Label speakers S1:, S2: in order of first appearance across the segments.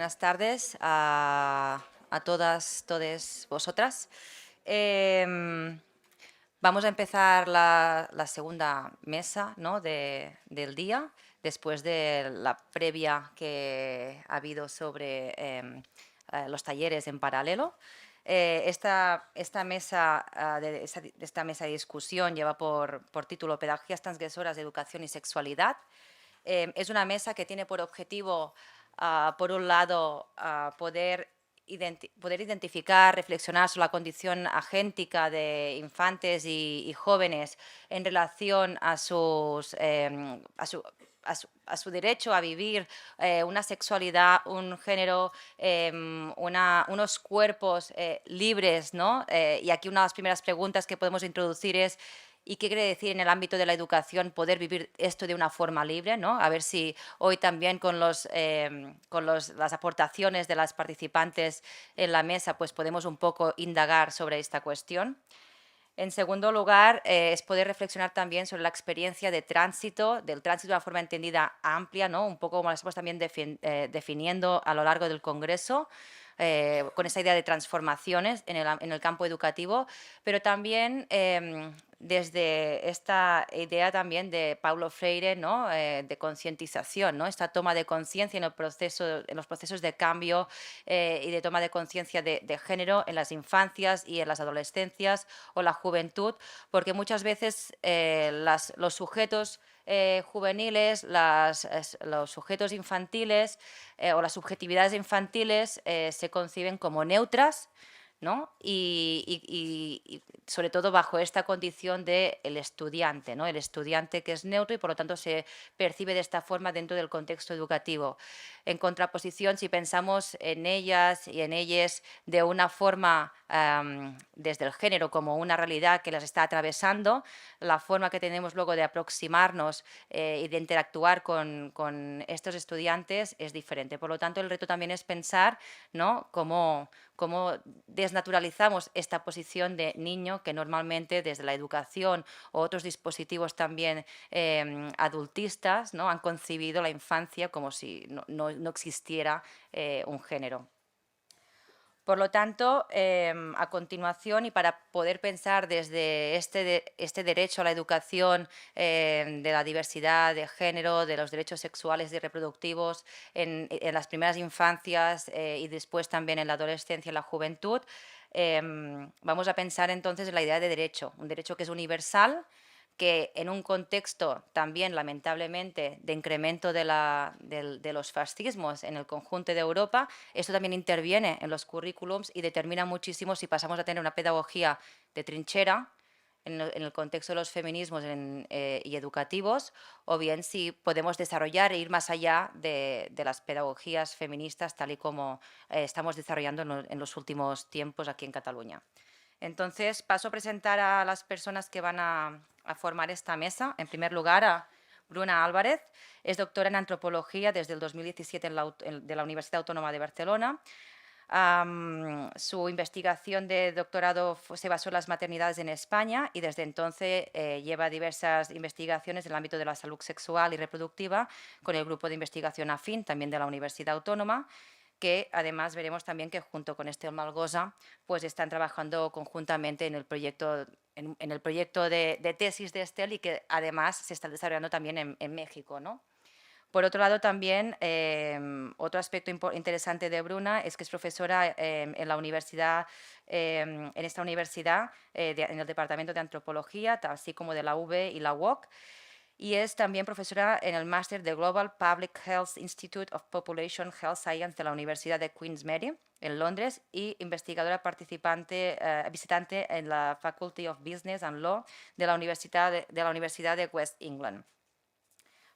S1: buenas tardes a todas, todes vosotras. Em, Vamos a empezar la segunda mesa, ¿no? del día, después de la previa que ha habido sobre los talleres en paralelo. Esta mesa esta mesa de discusión lleva por título Pedagogías transgresoras de educación y sexualidad. Es una mesa que tiene por objetivo, por un lado, poder identificar, reflexionar sobre la condición agéntica de infantes y jóvenes en relación a su derecho a vivir una sexualidad, un género, unos cuerpos libres, ¿no? Y aquí una de las primeras preguntas que podemos introducir es: ¿y qué quiere decir en el ámbito de la educación poder vivir esto de una forma libre, ¿no? A ver si hoy también con las aportaciones de las participantes en la mesa pues podemos un poco indagar sobre esta cuestión. En segundo lugar, es poder reflexionar también sobre la experiencia de tránsito, del tránsito de una forma entendida amplia, ¿no? Un poco como lo estamos también definiendo a lo largo del Congreso, con esa idea de transformaciones en el campo educativo, pero también desde esta idea también de Paulo Freire, ¿no? De concientización, ¿no? Esta toma de conciencia en los procesos de cambio y de toma de conciencia de género en las infancias y en las adolescencias o la juventud, porque muchas veces los sujetos juveniles, los sujetos infantiles o las subjetividades infantiles se conciben como neutras, ¿no? Y sobre todo bajo esta condición del estudiante, ¿no? El estudiante que es neutro y por lo tanto se percibe de esta forma dentro del contexto educativo. En contraposición, si pensamos en ellas y en ellos de una forma desde el género como una realidad que las está atravesando, la forma que tenemos luego de aproximarnos y de interactuar con estos estudiantes es diferente. Por lo tanto, el reto también es pensar, ¿no? cómo desnaturalizamos esta posición de niño que normalmente desde la educación o otros dispositivos también adultistas, ¿no? Han concebido la infancia como si no existiera un género. Por lo tanto, a continuación, y para poder pensar desde este derecho a la educación, de la diversidad de género, de los derechos sexuales y reproductivos en las primeras infancias y después también en la adolescencia y la juventud, vamos a pensar entonces en la idea de derecho, un derecho que es universal, que en un contexto también, lamentablemente, de incremento de los fascismos en el conjunto de Europa, esto también interviene en los currículums y determina muchísimo si pasamos a tener una pedagogía de trinchera en el contexto de los feminismos y educativos, o bien si podemos desarrollar e ir más allá de las pedagogías feministas tal y como estamos desarrollando en los últimos tiempos aquí en Cataluña. Entonces, paso a presentar a las personas que van a formar esta mesa. En primer lugar, a Bruna Álvarez. Es doctora en antropología desde el 2017 de la Universidad Autónoma de Barcelona. Su investigación de doctorado se basó en las maternidades en España y desde entonces lleva diversas investigaciones en el ámbito de la salud sexual y reproductiva con el grupo de investigación AFIN, también de la Universidad Autónoma, que además veremos también que junto con Estel Malgosa pues están trabajando conjuntamente en el proyecto, en el proyecto de tesis de Estel y que además se está desarrollando también en México, ¿no? Por otro lado, también otro aspecto interesante de Bruna es que es profesora en la universidad, en esta universidad, en el Departamento de Antropología, así como de la UB y la UOC, y es también profesora en el máster de Global Public Health Institute of Population Health Science de la Universidad de Queen's Mary en Londres y investigadora visitante en la Faculty of Business and Law de la Universidad de West England.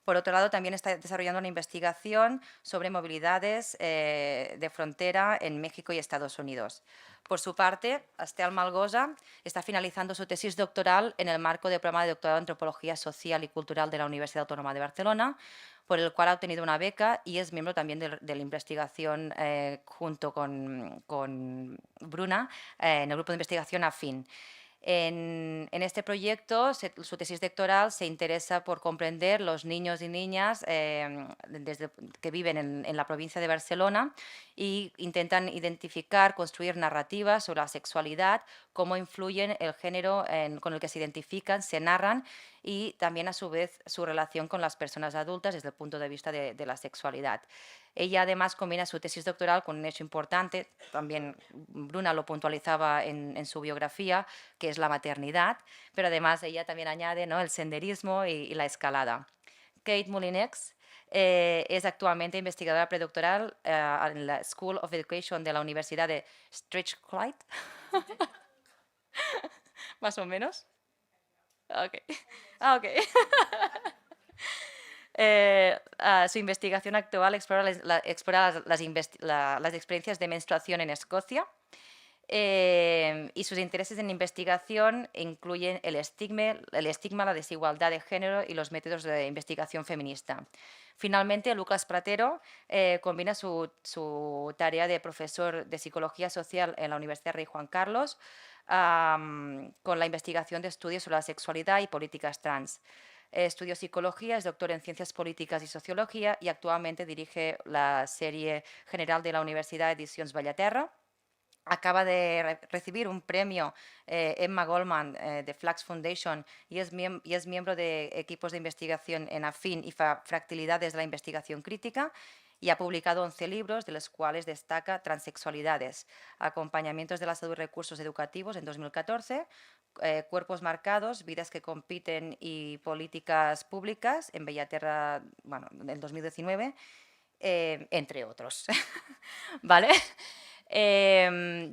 S1: Por otro lado, también está desarrollando una investigación sobre movilidades de frontera en México y Estados Unidos. Por su parte, Estel Malgosa está finalizando su tesis doctoral en el marco del programa de doctorado en Antropología Social y Cultural de la Universidad Autónoma de Barcelona, por el cual ha obtenido una beca y es miembro también de la investigación junto con Bruna en el grupo de investigación AFIN. En este proyecto, su tesis doctoral se interesa por comprender los niños y niñas que viven en la provincia de Barcelona y intentan identificar, construir narrativas sobre la sexualidad, cómo influyen el género con el que se identifican, se narran y también a su vez su relación con las personas adultas desde el punto de vista de la sexualidad. Ella además combina su tesis doctoral con un hecho importante, también Bruna lo puntualizaba en su biografía, que es la maternidad, pero además ella también añade, ¿no?, el senderismo y la escalada. Kate Moulinex es actualmente investigadora predoctoral en la School of Education de la Universidad de Strathclyde, más o menos. Okay. Okay. Su investigación actual explora las experiencias de menstruación en Escocia y sus intereses en investigación incluyen el estigma, la desigualdad de género y los métodos de investigación feminista. Finalmente, Lucas Pratero combina su tarea de profesor de Psicología Social en la Universidad Rey Juan Carlos con la investigación de estudios sobre la sexualidad y políticas trans. Estudió psicología, es doctor en ciencias políticas y sociología y actualmente dirige la serie general de la Universidad Edicions Bellaterra. Acaba de recibir un premio Emma Goldman de Flax Foundation y es miembro de equipos de investigación en afín y fractalidades de la investigación crítica y ha publicado 11 libros, de los cuales destaca Transexualidades, Acompañamientos de la Salud y Recursos Educativos en 2014, Cuerpos Marcados, Vidas que Compiten y Políticas Públicas en Bellaterra, bueno, en el 2019, entre otros. ¿Vale?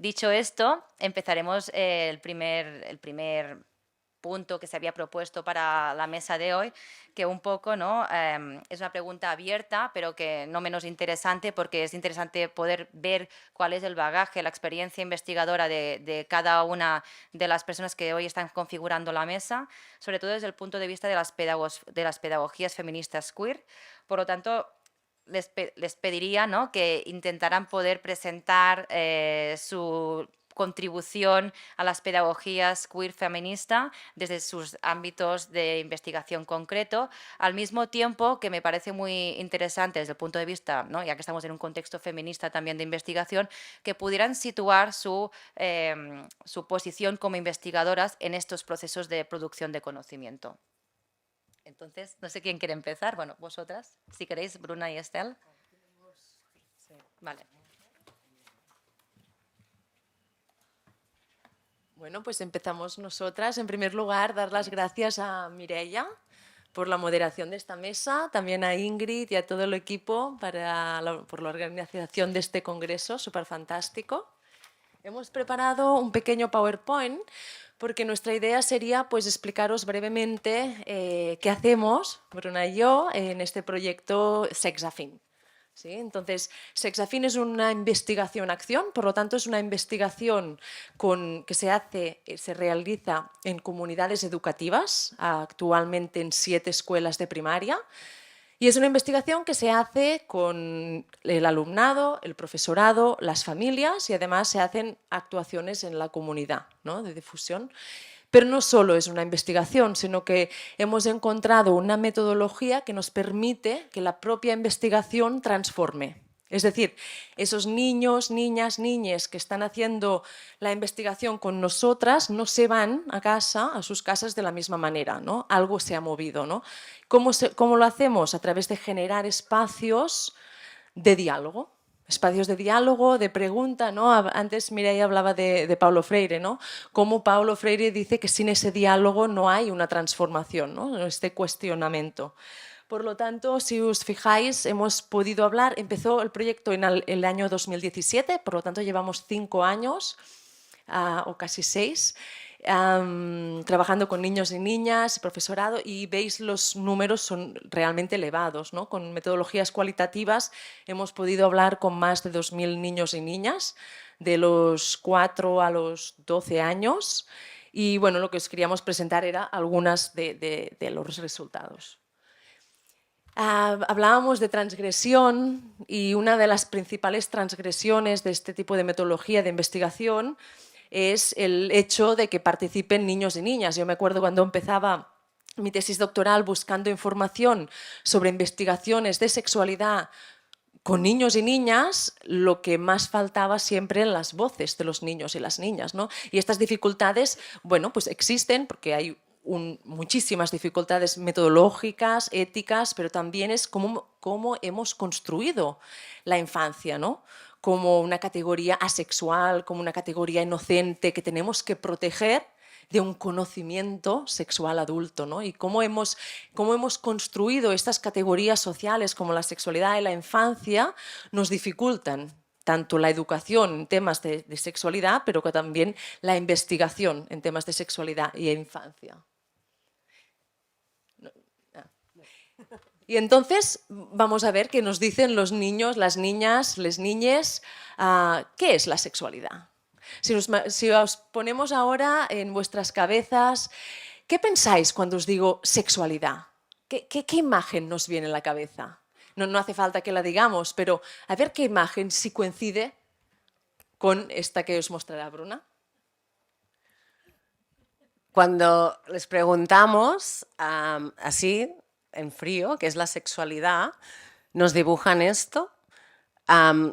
S1: Dicho esto, empezaremos el primer punto que se había propuesto para la mesa de hoy, que un poco, ¿no?, es una pregunta abierta, pero que no menos interesante, porque es interesante poder ver cuál es el bagaje, la experiencia investigadora de cada una de las personas que hoy están configurando la mesa, sobre todo desde el punto de vista de las pedagogías feministas queer. Por lo tanto, les pediría, ¿no?, que intentaran poder presentar su contribución a las pedagogías queer feminista desde sus ámbitos de investigación concreto, al mismo tiempo que me parece muy interesante desde el punto de vista, ¿no?, ya que estamos en un contexto feminista también de investigación, que pudieran situar su posición como investigadoras en estos procesos de producción de conocimiento. Entonces, no sé quién quiere empezar. Bueno, vosotras, si queréis, Bruna y Estel. Vale.
S2: Bueno, pues empezamos nosotras. En primer lugar, dar las gracias a Mireia por la moderación de esta mesa, también a Ingrid y a todo el equipo por la organización de este congreso súper fantástico. Hemos preparado un pequeño PowerPoint porque nuestra idea sería, pues, explicaros brevemente qué hacemos, Bruna y yo, en este proyecto Sexafin. ¿Sí? Entonces, Sexafin es una investigación-acción, por lo tanto es una investigación que se realiza en comunidades educativas, actualmente en 7 escuelas de primaria, y es una investigación que se hace con el alumnado, el profesorado, las familias y además se hacen actuaciones en la comunidad, ¿no?, de difusión. Pero no solo es una investigación, sino que hemos encontrado una metodología que nos permite que la propia investigación transforme. Es decir, esos niños, niñas, niñes que están haciendo la investigación con nosotras no se van a casa, a sus casas de la misma manera, ¿no? Algo se ha movido, ¿no? ¿Cómo lo hacemos? A través de generar espacios de diálogo. Espacios de diálogo, de pregunta, ¿no? Antes Mireia hablaba de Paulo Freire, ¿no? Cómo Paulo Freire dice que sin ese diálogo no hay una transformación, ¿no?, este cuestionamiento. Por lo tanto, si os fijáis, hemos podido hablar, empezó el proyecto en el año 2017, por lo tanto llevamos 5 años, o casi 6, trabajando con niños y niñas, profesorado, y veis los números son realmente elevados, ¿no? Con metodologías cualitativas hemos podido hablar con más de 2.000 niños y niñas, de los 4 a los 12 años, y bueno, lo que os queríamos presentar era algunas de los resultados. Hablábamos de transgresión y una de las principales transgresiones de este tipo de metodología de investigación es el hecho de que participen niños y niñas. Yo me acuerdo cuando empezaba mi tesis doctoral buscando información sobre investigaciones de sexualidad con niños y niñas, lo que más faltaba siempre en las voces de los niños y las niñas, ¿no? Y estas dificultades, bueno, pues existen porque hay muchísimas dificultades metodológicas, éticas, pero también es cómo hemos construido la infancia, ¿no? Como una categoría asexual, como una categoría inocente que tenemos que proteger de un conocimiento sexual adulto, ¿no? Y cómo hemos construido estas categorías sociales como la sexualidad y la infancia nos dificultan tanto la educación en temas de sexualidad, pero que también la investigación en temas de sexualidad y infancia. Y entonces vamos a ver qué nos dicen los niños, las niñas, les niñes, qué es la sexualidad. Si os ponemos ahora en vuestras cabezas, ¿qué pensáis cuando os digo sexualidad? ¿Qué imagen nos viene en la cabeza? No hace falta que la digamos, pero a ver qué imagen si coincide con esta que os mostrará Bruna.
S3: Cuando les preguntamos así, en frío, qué es la sexualidad, nos dibujan esto,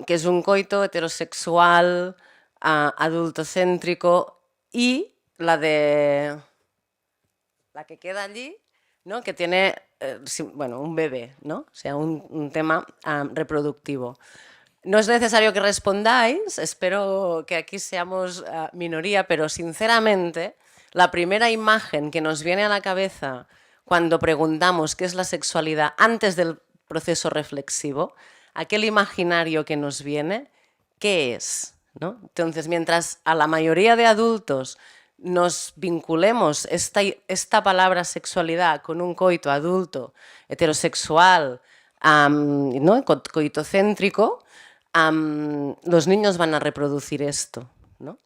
S3: que es un coito heterosexual, adultocéntrico, y la que queda allí, ¿no? Que tiene bueno, un bebé, ¿no? O sea, un tema reproductivo. No es necesario que respondáis, espero que aquí seamos minoría, pero sinceramente la primera imagen que nos viene a la cabeza cuando preguntamos qué es la sexualidad antes del proceso reflexivo, aquel imaginario que nos viene, ¿qué es? ¿No? Entonces, mientras a la mayoría de adultos nos vinculemos esta palabra sexualidad con un coito adulto, heterosexual, ¿no? Coitocéntrico, los niños van a reproducir esto, ¿no?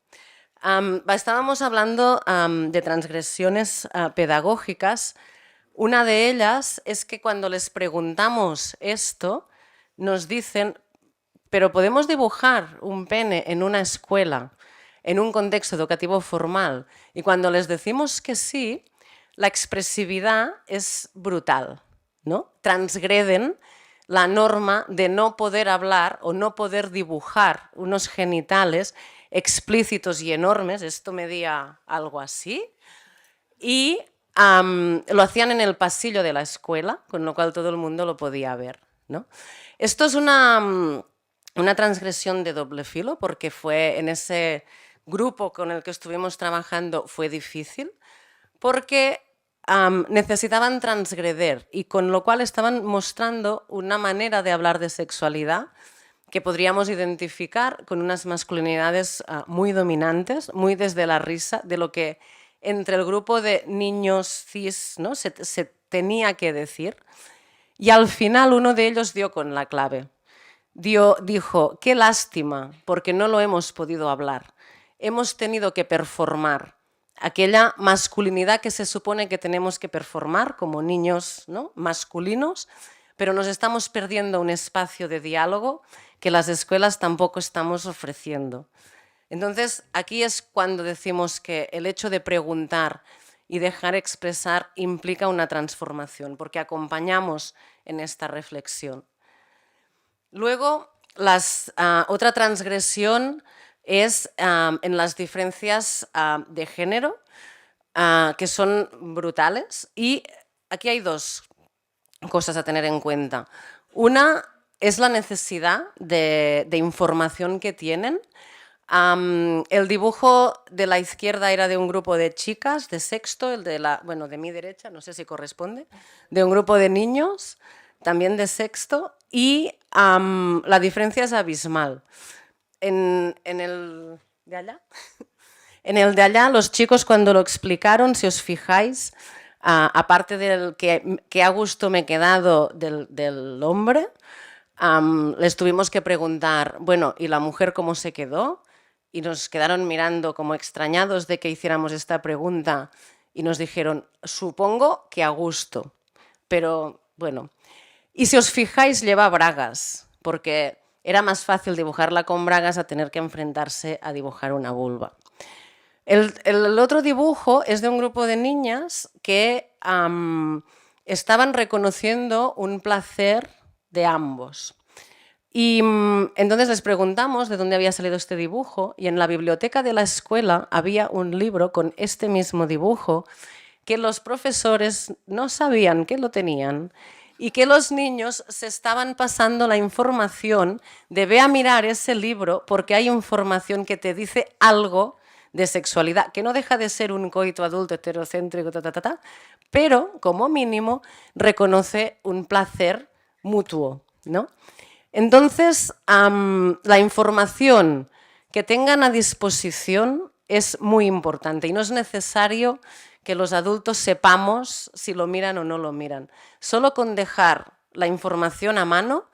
S3: Estábamos hablando de transgresiones pedagógicas. Una de ellas es que cuando les preguntamos esto, nos dicen, pero podemos dibujar un pene en una escuela, en un contexto educativo formal, y cuando les decimos que sí, la expresividad es brutal, ¿no? Transgreden la norma de no poder hablar o no poder dibujar unos genitales explícitos y enormes, esto medía algo así, y lo hacían en el pasillo de la escuela, con lo cual todo el mundo lo podía ver, ¿no? Esto es una transgresión de doble filo, porque fue en ese grupo con el que estuvimos trabajando fue difícil, porque necesitaban transgreder y con lo cual estaban mostrando una manera de hablar de sexualidad que podríamos identificar con unas masculinidades muy dominantes, muy desde la risa, de lo que entre el grupo de niños cis, ¿no? se tenía que decir. Y al final uno de ellos dio con la clave. Dijo, qué lástima, porque no lo hemos podido hablar. Hemos tenido que performar aquella masculinidad que se supone que tenemos que performar como niños, ¿no? masculinos, pero nos estamos perdiendo un espacio de diálogo que las escuelas tampoco estamos ofreciendo. Entonces, aquí es cuando decimos que el hecho de preguntar y dejar expresar implica una transformación, porque acompañamos en esta reflexión. Luego, otra transgresión es en las diferencias de género, que son brutales, y aquí hay dos cosas a tener en cuenta. Una es la necesidad de información que tienen. El dibujo de la izquierda era de un grupo de chicas de sexto, el de mi derecha, no sé si corresponde, de un grupo de niños, también de sexto, y la diferencia es abismal. En el de allá, en el de allá, los chicos cuando lo explicaron, si os fijáis, aparte del que a gusto me he quedado del hombre, les tuvimos que preguntar, bueno, ¿y la mujer cómo se quedó? Y nos quedaron mirando como extrañados de que hiciéramos esta pregunta y nos dijeron, supongo que a gusto, pero bueno. Y si os fijáis, lleva bragas, porque era más fácil dibujarla con bragas a tener que enfrentarse a dibujar una vulva. El otro dibujo es de un grupo de niñas que estaban reconociendo un placer de ambos. Y entonces les preguntamos de dónde había salido este dibujo y en la biblioteca de la escuela había un libro con este mismo dibujo que los profesores no sabían que lo tenían y que los niños se estaban pasando la información de ve a mirar ese libro porque hay información que te dice algo de sexualidad, que no deja de ser un coito adulto heterocéntrico, pero como mínimo reconoce un placer mutuo, ¿no? Entonces, la información que tengan a disposición es muy importante y no es necesario que los adultos sepamos si lo miran o no lo miran. Solo con dejar la información a mano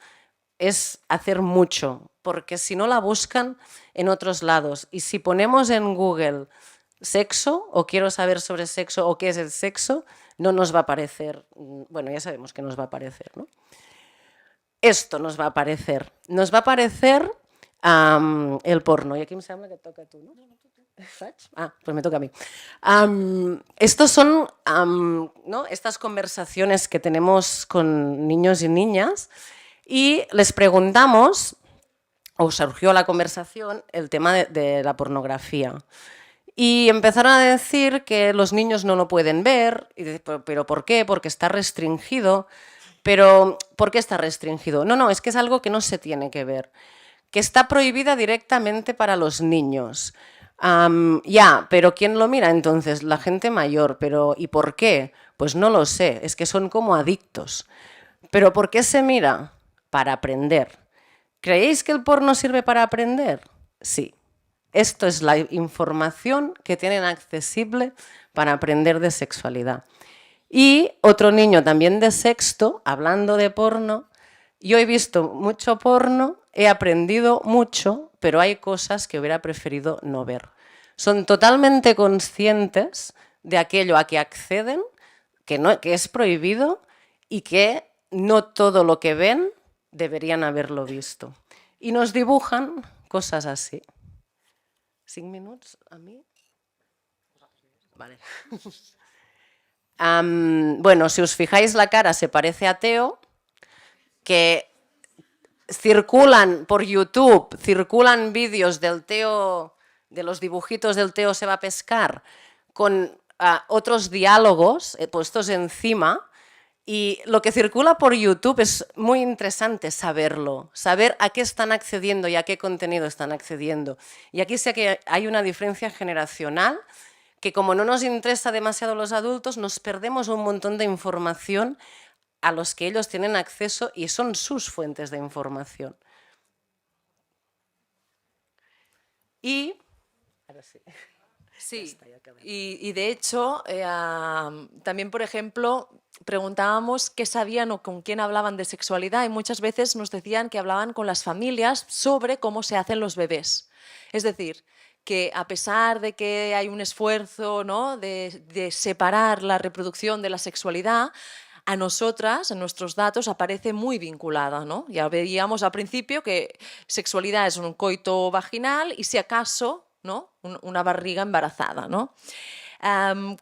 S3: es hacer mucho, porque si no la buscan en otros lados. Y si ponemos en Google sexo o quiero saber sobre sexo o qué es el sexo, no nos va a aparecer, bueno, ya sabemos que nos va a aparecer, ¿no? Esto nos va a aparecer. Nos va a aparecer el porno. I aquí em sembla que et toca a tu, no? Ah, pues me toca a mí. Estos son ¿no? Estas conversaciones que tenemos con niños y niñas y les preguntamos, o surgió la conversación, el tema de la pornografía. Y empezaron a decir que los niños no lo pueden ver, y pero ¿por qué? Porque está restringido. Pero, ¿por qué está restringido? No, es que es algo que no se tiene que ver, que está prohibida directamente para los niños. Ya, pero ¿quién lo mira entonces? La gente mayor. Pero ¿y por qué? Pues no lo sé, es que son como adictos. ¿Pero por qué se mira? Para aprender. ¿Creéis que el porno sirve para aprender? Sí. Esto es la información que tienen accesible para aprender de sexualidad. Y otro niño también de sexto, hablando de porno, yo he visto mucho porno, he aprendido mucho, pero hay cosas que hubiera preferido no ver. Son totalmente conscientes de aquello a que acceden, que es prohibido y que no todo lo que ven deberían haberlo visto. Y nos dibujan cosas así. 5 minutos a mí? Vale. Bueno, si os fijáis la cara se parece a Teo, que circulan por YouTube, circulan vídeos del Teo, de los dibujitos del Teo se va a pescar, con otros diálogos puestos encima, y lo que circula por YouTube es muy interesante saberlo, saber a qué están accediendo y a qué contenido están accediendo. Y aquí sé que hay una diferencia generacional, que como no nos interesa demasiado los adultos, nos perdemos un montón de información a los que ellos tienen acceso y son sus fuentes de información. Y... Ahora sí.
S2: Sí, y de hecho, también, por ejemplo, preguntábamos qué sabían o con quién hablaban de sexualidad y muchas veces nos decían que hablaban con las familias sobre cómo se hacen los bebés. Es decir, que a pesar de que hay un esfuerzo, ¿no?, de separar la reproducción de la sexualidad, a nosotras, en nuestros datos, aparece muy vinculada, ¿no? Ya veíamos al principio que sexualidad es un coito vaginal y si acaso, ¿no?, una barriga embarazada, ¿no?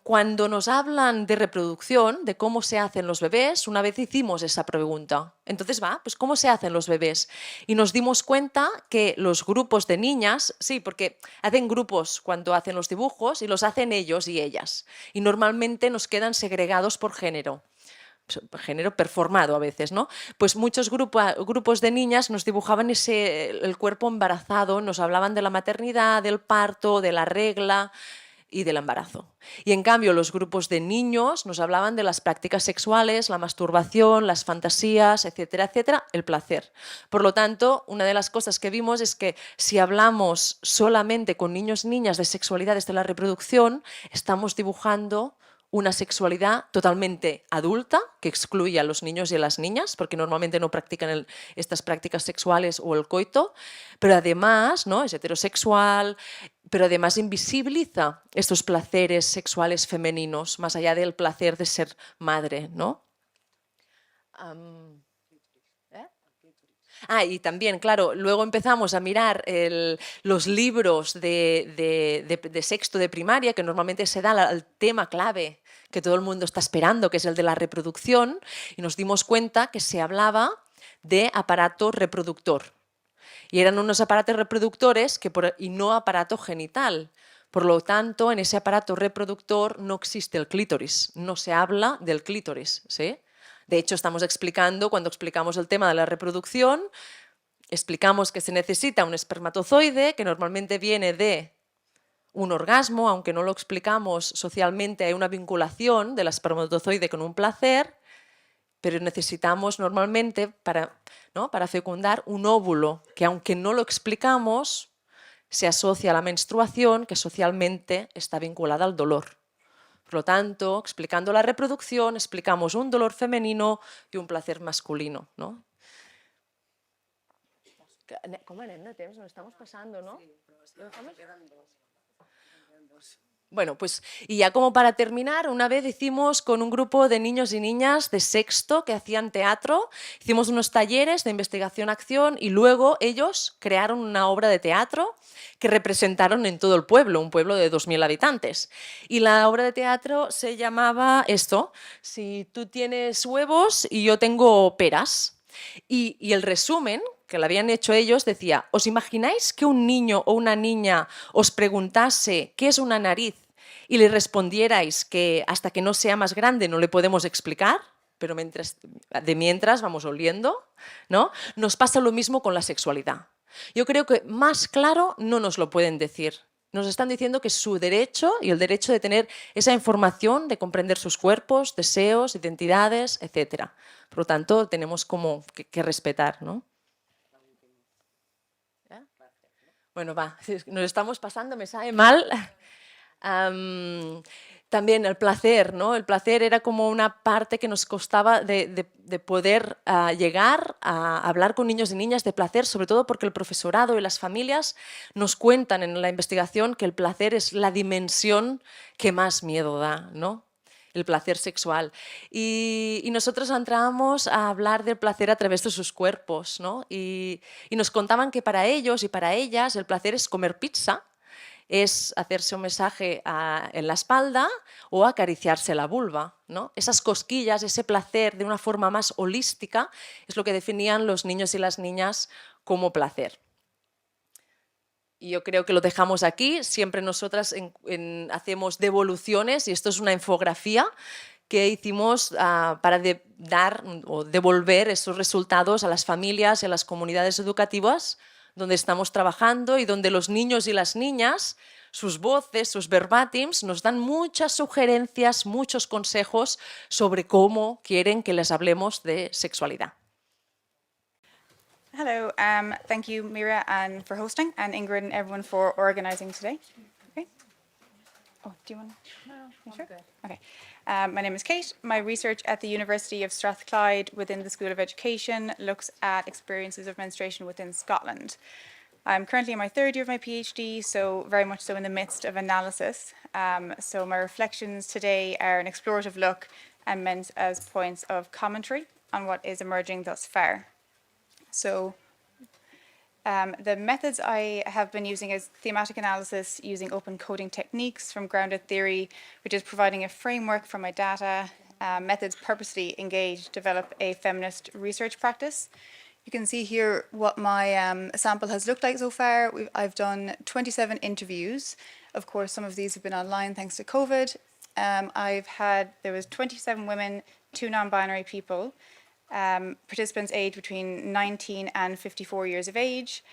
S2: Cuando nos hablan de reproducción, de cómo se hacen los bebés, una vez hicimos esa pregunta. Entonces, pues ¿cómo se hacen los bebés? Y nos dimos cuenta que los grupos de niñas, sí, porque hacen grupos cuando hacen los dibujos y los hacen ellos y ellas. Y normalmente nos quedan segregados por género performado a veces, ¿no? Pues muchos grupos de niñas nos dibujaban el cuerpo embarazado, nos hablaban de la maternidad, del parto, de la regla y del embarazo. Y en cambio los grupos de niños nos hablaban de las prácticas sexuales, la masturbación, las fantasías, etcétera, etcétera, el placer. Por lo tanto, una de las cosas que vimos es que si hablamos solamente con niños y niñas de sexualidades de la reproducción, estamos dibujando una sexualidad totalmente adulta, que excluye a los niños y a las niñas, porque normalmente no practican estas prácticas sexuales o el coito, pero además, ¿no?, es heterosexual, pero además invisibiliza estos placeres sexuales femeninos, más allá del placer de ser madre, ¿no? Ah, y también, claro, luego empezamos a mirar los libros de sexto de primaria, que normalmente se da al tema clave que todo el mundo está esperando, que es el de la reproducción, y nos dimos cuenta que se hablaba de aparato reproductor. Y eran unos aparatos reproductores y no aparato genital. Por lo tanto, en ese aparato reproductor no existe el clítoris, no se habla del clítoris, ¿sí? De hecho, estamos explicando, cuando explicamos el tema de la reproducción, explicamos que se necesita un espermatozoide, que normalmente viene de un orgasmo, aunque no lo explicamos socialmente, hay una vinculación del espermatozoide con un placer, pero necesitamos normalmente para fecundar un óvulo, que aunque no lo explicamos, se asocia a la menstruación, que socialmente está vinculada al dolor. Por lo tanto, explicando la reproducción, explicamos un dolor femenino y un placer masculino, ¿no? ¿Cómo anem de temps? Nos estamos pasando, ¿no? Bueno, pues y ya como para terminar, una vez hicimos con un grupo de niños y niñas de sexto que hacían teatro, hicimos unos talleres de investigación-acción y luego ellos crearon una obra de teatro que representaron en todo el pueblo, un pueblo de 2000 habitantes. Y la obra de teatro se llamaba esto, si tú tienes huevos y yo tengo peras. Y el resumen que lo habían hecho ellos decía, ¿os imagináis que un niño o una niña os preguntase qué es una nariz y le respondierais que hasta que no sea más grande no le podemos explicar? Pero mientras vamos oliendo, ¿no? Nos pasa lo mismo con la sexualidad. Yo creo que más claro no nos lo pueden decir. Nos están diciendo que es su derecho y el derecho de tener esa información, de comprender sus cuerpos, deseos, identidades, etc. Por lo tanto, tenemos como que respetar, ¿no? Bueno, va, nos estamos pasando, me sabe mal. También el placer, ¿no? El placer era como una parte que nos costaba de poder llegar a hablar con niños y niñas de placer, sobre todo porque el profesorado y las familias nos cuentan en la investigación que el placer es la dimensión que más miedo da, ¿no? El placer sexual. Y nosotros entrábamos a hablar del placer a través de sus cuerpos, ¿no? Y nos contaban que para ellos y para ellas el placer es comer pizza, es hacerse un masaje en la espalda o acariciarse la vulva, ¿no? Esas cosquillas, ese placer de una forma más holística es lo que definían los niños y las niñas como placer. Y yo creo que lo dejamos aquí. Siempre nosotras hacemos devoluciones y esto es una infografía que hicimos para dar o devolver esos resultados a las familias y a las comunidades educativas donde estamos trabajando y donde los niños y las niñas, sus voces, sus verbatims, nos dan muchas sugerencias, muchos consejos sobre cómo quieren que les hablemos de sexualidad.
S4: Hello, thank you, Mira, and for hosting, and Ingrid and everyone for organising today. Okay. Oh, do you want to? No, sure? Okay. My name is Kate. My research at the University of Strathclyde within the School of Education looks at experiences of menstruation within Scotland. I'm currently in my third year of my PhD, so very much so in the midst of analysis. So my reflections today are an explorative look and meant as points of commentary on what is emerging thus far. So the methods I have been using is thematic analysis using open coding techniques from grounded theory, which is providing a framework for my data. Methods purposely engage, develop a feminist research practice. You can see here what my sample has looked like so far. I've done 27 interviews. Of course, some of these have been online thanks to COVID. There was 27 women, 2 non-binary people. Participants aged between 19 and 54 years of age.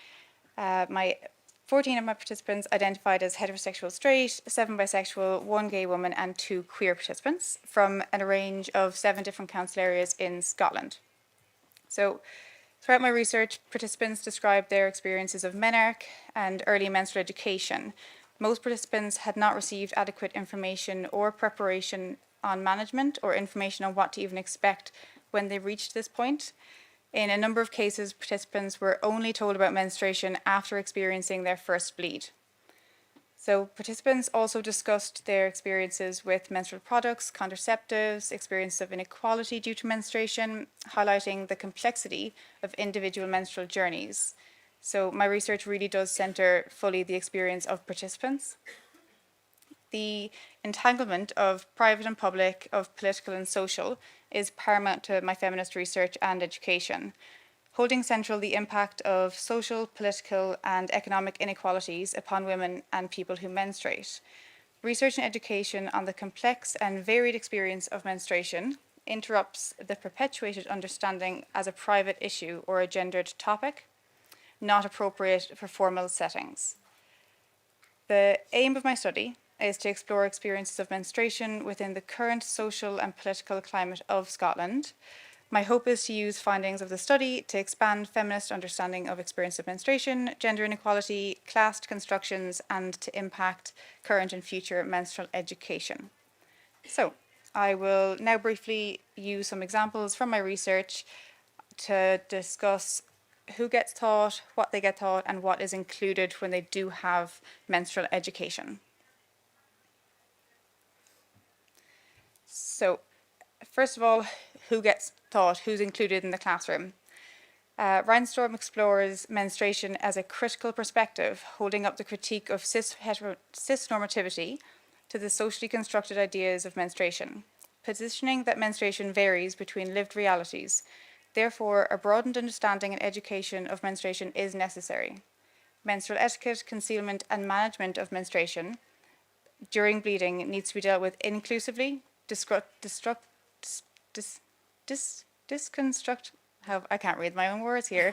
S4: 14 of my participants identified as heterosexual straight, 7 bisexual, 1 gay woman and 2 queer participants from a range of 7 different council areas in Scotland. So throughout my research, participants described their experiences of menarche and early menstrual education. Most participants had not received adequate information or preparation on management or information on what to even expect when they reached this point. In a number of cases, participants were only told about menstruation after experiencing their first bleed. So participants also discussed their experiences with menstrual products, contraceptives, experience of inequality due to menstruation, highlighting the complexity of individual menstrual journeys. So my research really does center fully the experience of participants. The entanglement of private and public, of political and social, is paramount to my feminist research and education, holding central the impact of social, political, and economic inequalities upon women and people who menstruate. Research and education on the complex and varied experience of menstruation interrupts the perpetuated understanding as a private issue or a gendered topic, not appropriate for formal settings. The aim of my study is to explore experiences of menstruation within the current social and political climate of Scotland. My hope is to use findings of the study to expand feminist understanding of experience of menstruation, gender inequality, classed constructions, and to impact current and future menstrual education. So, I will now briefly use some examples from my research to discuss who gets taught, what they get taught, and what is included when they do have menstrual education. So, first of all, who gets taught, who's included in the classroom? Reinstorm explores menstruation as a critical perspective, holding up the critique of cis-normativity to the socially constructed ideas of menstruation, positioning that menstruation varies between lived realities. Therefore, a broadened understanding and education of menstruation is necessary. Menstrual etiquette, concealment, and management of menstruation during bleeding needs to be dealt with inclusively, I can't read my own words here.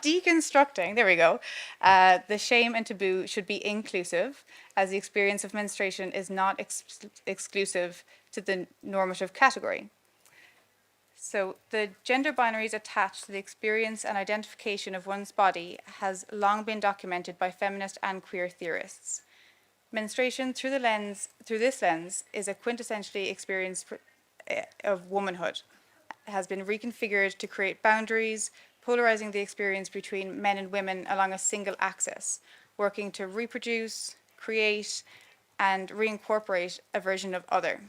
S4: Deconstructing, there we go. The shame and taboo should be inclusive, as the experience of menstruation is not exclusive to the normative category. So the gender binaries attached to the experience and identification of one's body has long been documented by feminist and queer theorists. Menstruation through this lens is a quintessentially experience of womanhood. It has been reconfigured to create boundaries, polarizing the experience between men and women along a single axis, working to reproduce, create, and reincorporate a version of other.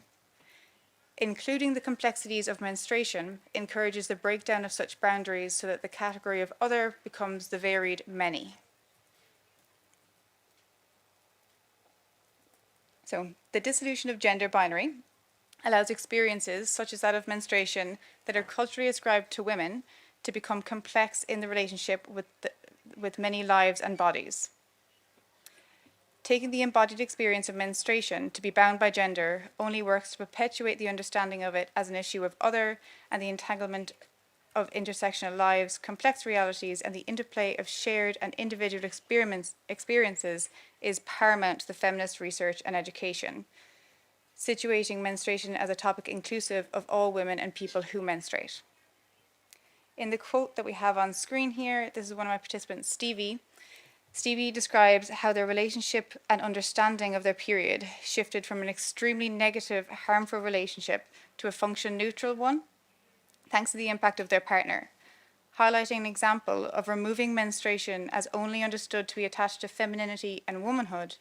S4: Including the complexities of menstruation encourages the breakdown of such boundaries so that the category of other becomes the varied many. So, the dissolution of gender binary allows experiences such as that of menstruation that are culturally ascribed to women to become complex in the relationship with many lives and bodies. Taking the embodied experience of menstruation to be bound by gender only works to perpetuate the understanding of it as an issue of other and the entanglement of intersectional lives, complex realities, and the interplay of shared and individual experiences is paramount to the feminist research and education, situating menstruation as a topic inclusive of all women and people who menstruate. In the quote that we have on screen here, this is one of my participants, Stevie. Stevie describes how their relationship and understanding of their period shifted from an extremely negative, harmful relationship to a function-neutral one, thanks to the impact of their partner, highlighting an example of removing menstruation as only understood to be attached to femininity and womanhood,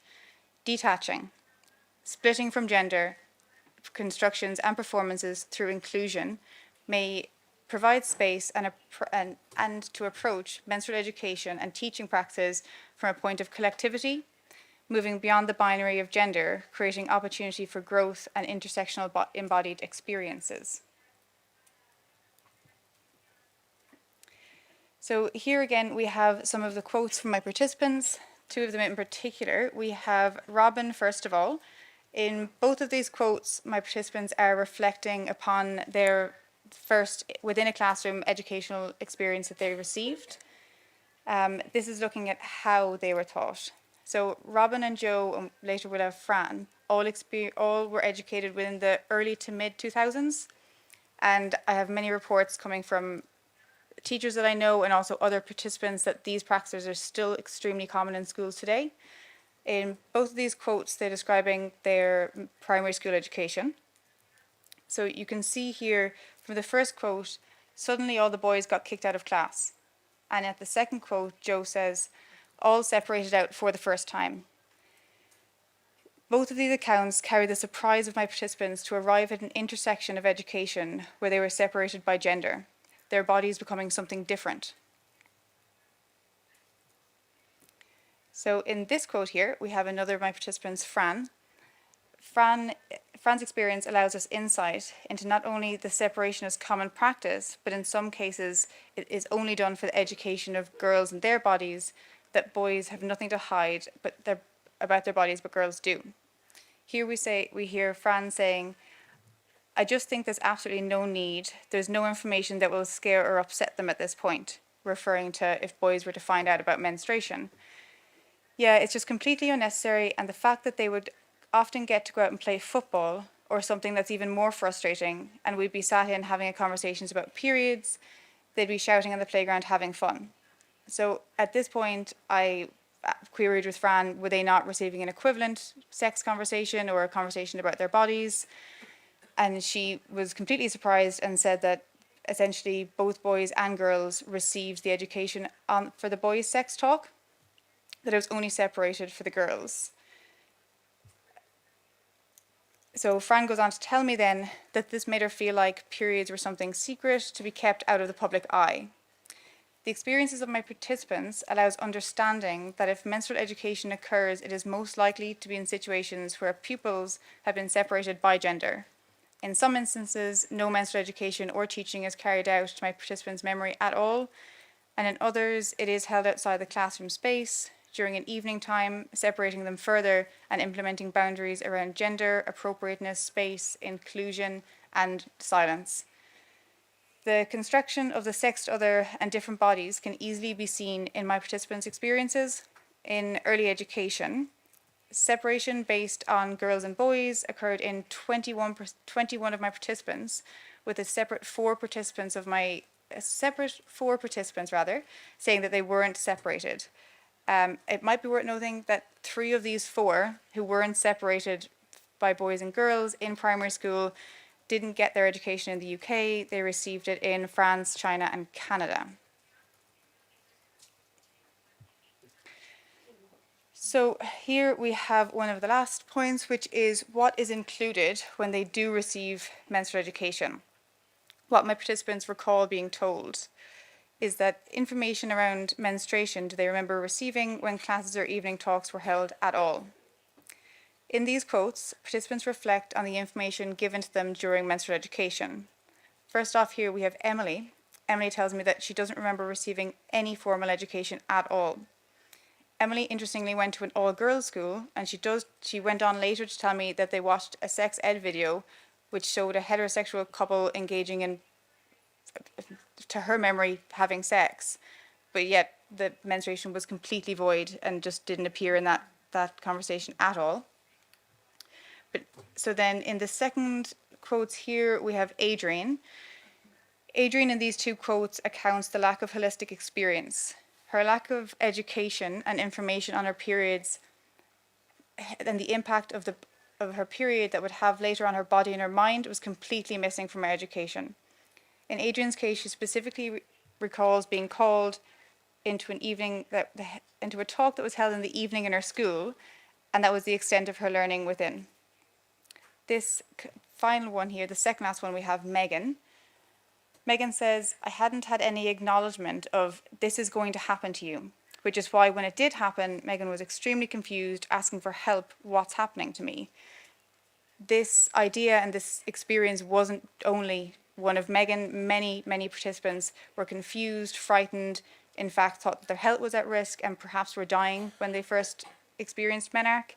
S4: detaching, splitting from gender constructions and performances through inclusion may provide space and to approach menstrual education and teaching practices from a point of collectivity, moving beyond the binary of gender, creating opportunity for growth and intersectional embodied experiences. So here again, we have some of the quotes from my participants, two of them in particular. We have Robin, first of all. In both of these quotes, my participants are reflecting upon their first, within a classroom, educational experience that they received. This is looking at how they were taught. So Robin and Joe, and later we'll have Fran, all were educated within the early to mid 2000s. And I have many reports coming from teachers that I know and also other participants that these practices are still extremely common in schools today. In both of these quotes, they're describing their primary school education. So you can see here from the first quote, suddenly all the boys got kicked out of class. And at the second quote, Joe says, all separated out for the first time. Both of these accounts carry the surprise of my participants to arrive at an intersection of education where they were separated by gender, their bodies becoming something different. So in this quote here, we have another of my participants, Fran. Fran's experience allows us insight into not only the separation as common practice, but in some cases it is only done for the education of girls and their bodies, that boys have nothing to hide about their bodies, but girls do. Here we hear Fran saying, I just think there's absolutely no need. There's no information that will scare or upset them at this point, referring to if boys were to find out about menstruation. Yeah, it's just completely unnecessary, and the fact that they would often get to go out and play football, or something that's even more frustrating, and we'd be sat in having conversations about periods, they'd be shouting on the playground having fun. So at this point, I queried with Fran, were they not receiving an equivalent sex conversation or a conversation about their bodies? And she was completely surprised and said that essentially both boys and girls received the education for the boys' sex talk, that it was only separated for the girls. So Fran goes on to tell me then that this made her feel like periods were something secret to be kept out of the public eye. The experiences of my participants allows understanding that if menstrual education occurs, it is most likely to be in situations where pupils have been separated by gender. In some instances, no menstrual education or teaching is carried out to my participants' memory at all, and in others, it is held outside the classroom space during an evening time, separating them further and implementing boundaries around gender, appropriateness, space, inclusion, and silence. The construction of the sexed other and different bodies can easily be seen in my participants' experiences. In early education, separation based on girls and boys occurred in 21 of my participants, with a separate four participants saying that they weren't separated. It might be worth noting that 3 of these 4 who weren't separated by boys and girls in primary school didn't get their education in the UK. They received it in France, China, and Canada. So here we have one of the last points, which is what is included when they do receive menstrual education. What my participants recall being told is that information around menstruation do they remember receiving when classes or evening talks were held at all. In these quotes, participants reflect on the information given to them during menstrual education. First off here we have Emily. Emily tells me that she doesn't remember receiving any formal education at all. Emily interestingly went to an all-girls school, and she went on later to tell me that they watched a sex ed video which showed a heterosexual couple engaging in, to her memory, having sex, but yet the menstruation was completely void and just didn't appear in that conversation at all. But so then in the second quotes here we have Adrienne. Adrienne in these 2 quotes accounts the lack of holistic experience. Her lack of education and information on her periods and the impact of her period that would have later on her body and her mind was completely missing from her education. In Adrienne's case, she specifically recalls being called into into a talk that was held in the evening in her school, and that was the extent of her learning within. This final one here, the second last one, we have Megan. Megan says, I hadn't had any acknowledgement of this is going to happen to you, which is why when it did happen, Megan was extremely confused, asking for help, what's happening to me? This idea and this experience wasn't only one of Megan. Many participants were confused, frightened, in fact thought that their health was at risk and perhaps were dying when they first experienced menarche.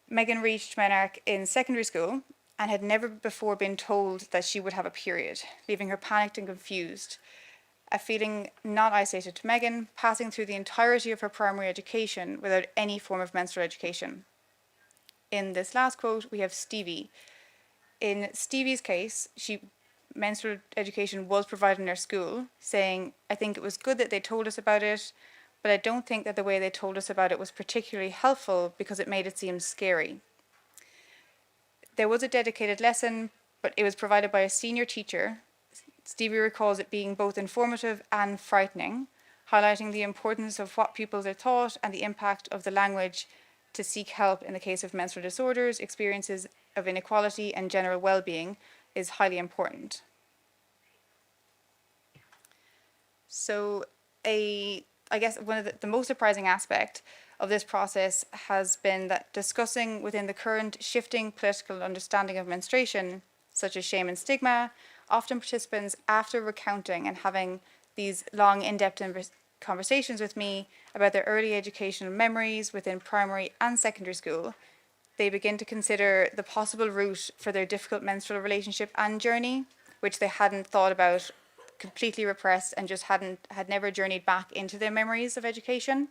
S4: Megan reached menarche in secondary school and had never before been told that she would have a period, leaving her panicked and confused. A feeling not isolated to Megan, passing through the entirety of her primary education without any form of menstrual education. In this last quote, we have Stevie. In Stevie's case, menstrual education was provided in her school, saying, I think it was good that they told us about it, but I don't think that the way they told us about it was particularly helpful because it made it seem scary. There was a dedicated lesson, but it was provided by a senior teacher. Stevie recalls it being both informative and frightening. highlighting the importance of what pupils are taught and the impact of the language to seek help in the case of menstrual disorders, experiences of inequality, and general well-being is highly important. So I guess one of the most surprising aspect of this process has been that discussing within the current shifting political understanding of menstruation, such as shame and stigma, often participants, after recounting and having these long, in-depth conversations with me about their early educational memories within primary and secondary school, they begin to consider the possible route for their difficult menstrual relationship and journey, which they hadn't thought about, completely repressed, and just had never journeyed back into their memories of education.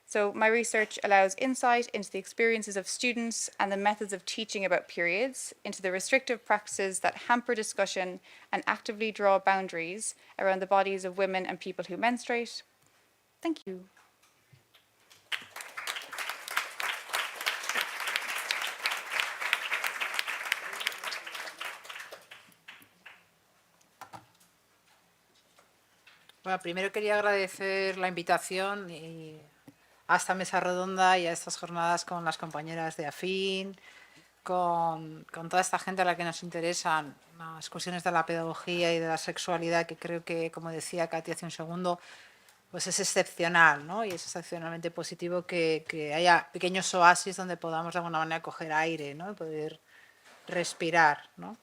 S4: So my research allows insight into the experiences of students and the methods of teaching about periods, into the restrictive practices that hamper discussion and actively draw boundaries around the bodies of women and people who menstruate. Thank you.
S5: Bueno, primero quería agradecer la invitación a esta mesa redonda y a estas jornadas con las compañeras de AFIN, con toda esta gente a la que nos interesan las cuestiones de la pedagogía y de la sexualidad, que creo que, como decía Katy hace un segundo, pues es excepcional, ¿no? Y es excepcionalmente positivo que haya pequeños oasis donde podamos de alguna manera coger aire, ¿no? Y poder respirar, ¿no?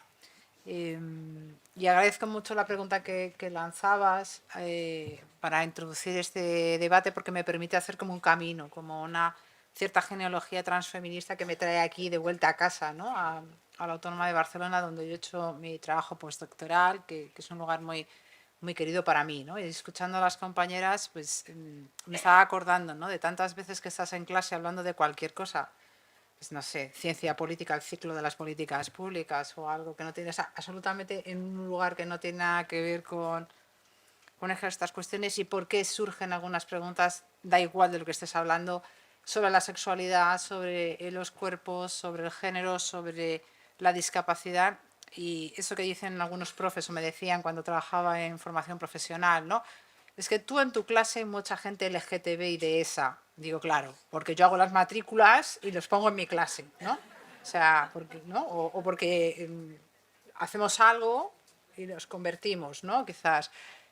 S5: Y agradezco mucho la pregunta que lanzabas para introducir este debate, porque me permite hacer como un camino, como una cierta genealogía transfeminista que me trae aquí de vuelta a casa, ¿no? a la Autónoma de Barcelona, donde yo he hecho mi trabajo postdoctoral, que es un lugar muy, muy querido para mí, ¿no? Y escuchando a las compañeras, pues me estaba acordando, ¿no? De tantas veces que estás en clase hablando de cualquier cosa, pues no sé, ciencia política, el ciclo de las políticas públicas o algo que no tiene absolutamente en un lugar que no tiene nada que ver con estas cuestiones, y por qué surgen algunas preguntas, da igual de lo que estés hablando, sobre la sexualidad, sobre los cuerpos, sobre el género, sobre la discapacidad. Y eso que dicen algunos profes, o me decían cuando trabajaba en formación profesional, ¿no? Es que tú en tu clase hay mucha gente LGTB y de esa. Digo, claro, porque yo hago las matrículas y los pongo en mi clase, ¿no? O sea, porque, ¿no? O porque hacemos algo y nos convertimos, ¿no? Quizás.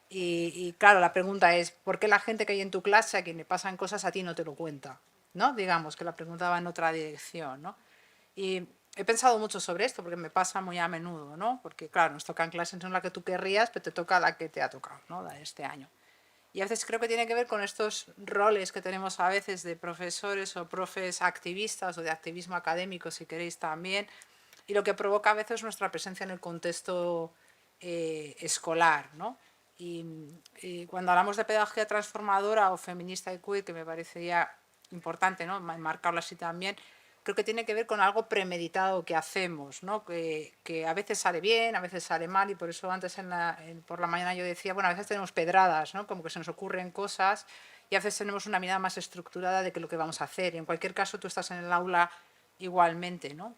S5: Y claro, la pregunta es, ¿por qué la gente que hay en tu clase, a quien le pasan cosas, a ti no te lo cuenta? ¿No? Digamos que la pregunta va en otra dirección, ¿no? Y he pensado mucho sobre esto porque me pasa muy a menudo, ¿no? Porque, claro, nos tocan clases en las que tú querrías, pero te toca la que te ha tocado, ¿no? La de este año. Y a veces creo que tiene que ver con estos roles que tenemos a veces de profesores o profes activistas o de activismo académico, si queréis también, y lo que provoca a veces nuestra presencia en el contexto escolar, ¿no? Y cuando hablamos de pedagogía transformadora o feminista y queer, que me parecería importante, ¿no? Enmarcarlo así también, creo que tiene que ver con algo premeditado que hacemos, ¿no? Que a veces sale bien, a veces sale mal, y por eso antes por la mañana yo decía, bueno, a veces tenemos pedradas, ¿no? Como que se nos ocurren cosas, y a veces tenemos una mirada más estructurada de lo que vamos a hacer. Y en cualquier caso tú estás en el aula igualmente, ¿no?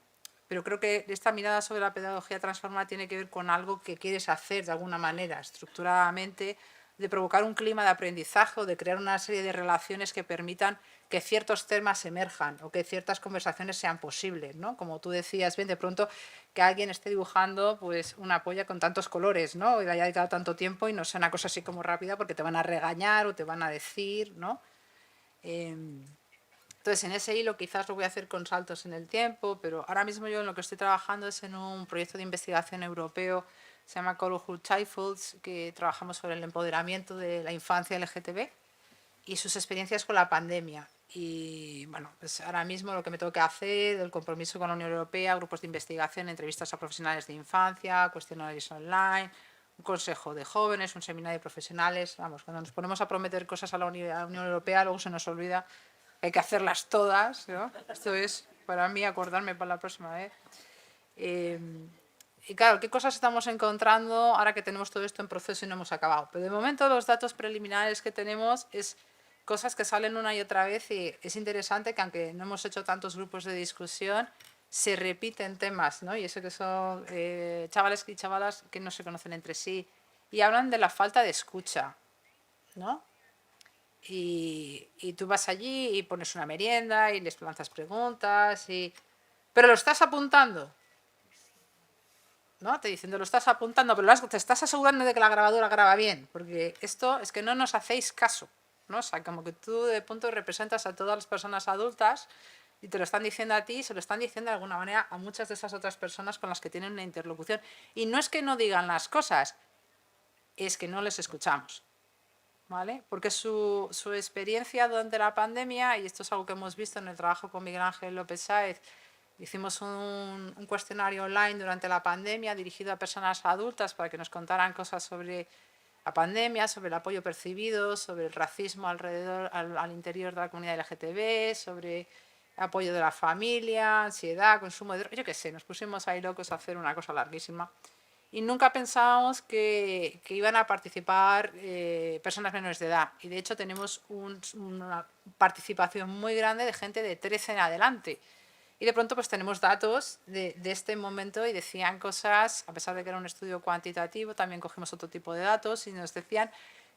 S5: Pero creo que esta mirada sobre la pedagogía transformada tiene que ver con algo que quieres hacer de alguna manera, estructuradamente, de provocar un clima de aprendizaje o de crear una serie de relaciones que permitan que ciertos temas emerjan o que ciertas conversaciones sean posibles, ¿no? Como tú decías, bien, de pronto que alguien esté dibujando pues una polla con tantos colores, ¿no? Y le haya dedicado tanto tiempo y no sea una cosa así como rápida porque te van a regañar o te van a decir, ¿no? Entonces, en ese hilo quizás lo voy a hacer con saltos en el tiempo, pero ahora mismo yo en lo que estoy trabajando es en un proyecto de investigación europeo, se llama Colorful Childhoods, que trabajamos sobre el empoderamiento de la infancia LGTB y sus experiencias con la pandemia. Y bueno, pues ahora mismo lo que me tengo que hacer, el compromiso con la Unión Europea, grupos de investigación, entrevistas a profesionales de infancia, cuestionarios online, un consejo de jóvenes, un seminario de profesionales. Vamos, cuando nos ponemos a prometer cosas a la Unión Europea, luego se nos olvida que hay que hacerlas todas, ¿no? Esto es para mí acordarme para la próxima vez. Y claro, ¿qué cosas estamos encontrando ahora que tenemos todo esto en proceso y no hemos acabado? Pero de momento los datos preliminares que tenemos es cosas que salen una y otra vez, y es interesante que aunque no hemos hecho tantos grupos de discusión, se repiten temas, ¿no? Y eso que son chavales y chavalas que no se conocen entre sí y hablan de la falta de escucha, ¿no? Y tú vas allí y pones una merienda y les lanzas preguntas, pero lo estás apuntando, ¿no? Te dicen, lo estás apuntando, pero te estás asegurando de que la grabadora graba bien, porque esto es que no nos hacéis caso, ¿no? O sea, como que tú de punto representas a todas las personas adultas y te lo están diciendo a ti, se lo están diciendo de alguna manera a muchas de esas otras personas con las que tienen una interlocución. Y no es que no digan las cosas, es que no les escuchamos, ¿vale? Porque su experiencia durante la pandemia, y esto es algo que hemos visto en el trabajo con Miguel Ángel López Sáez, hicimos un cuestionario online durante la pandemia dirigido a personas adultas para que nos contaran cosas sobre la pandemia, sobre el apoyo percibido, sobre el racismo alrededor, al interior de la comunidad LGTB, sobre apoyo de la familia, ansiedad, consumo de drogas, yo qué sé, nos pusimos ahí locos a hacer una cosa larguísima. Y nunca pensábamos que iban a participar personas menores de edad. Y de hecho tenemos una participación muy grande de gente de 13 en adelante. Y de pronto pues tenemos datos de este momento y decían cosas, a pesar de que era un estudio cuantitativo, también cogimos otro tipo de datos y nos decían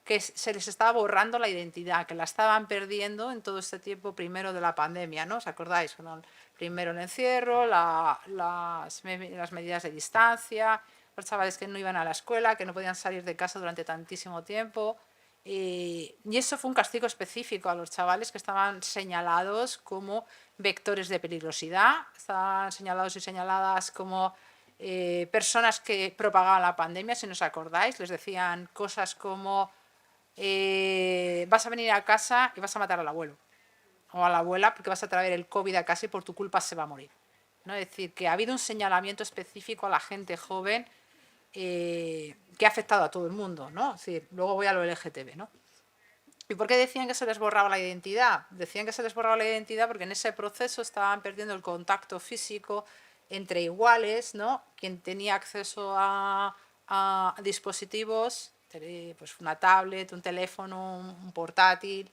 S5: que se les estaba borrando la identidad, que la estaban perdiendo en todo este tiempo primero de la pandemia, ¿no? ¿Os acordáis? Bueno, primero el encierro, las medidas de distancia, los chavales que no iban a la escuela, que no podían salir de casa durante tantísimo tiempo. Y eso fue un castigo específico a los chavales que estaban señalados como vectores de peligrosidad, estaban señalados y señaladas como personas que propagaban la pandemia, si no os acordáis, les decían cosas como vas a venir a casa y vas a matar al abuelo o a la abuela porque vas a traer el COVID a casa y por tu culpa se va a morir, ¿no? Es decir, que ha habido un señalamiento específico a la gente joven que ha afectado a todo el mundo, ¿no? Es decir, luego voy a lo LGTB, ¿no? ¿Y por qué decían que se les borraba la identidad? Decían que se les borraba la identidad porque en ese proceso estaban perdiendo el contacto físico entre iguales, ¿no? Quien tenía acceso a dispositivos, pues una tablet, un teléfono, un portátil,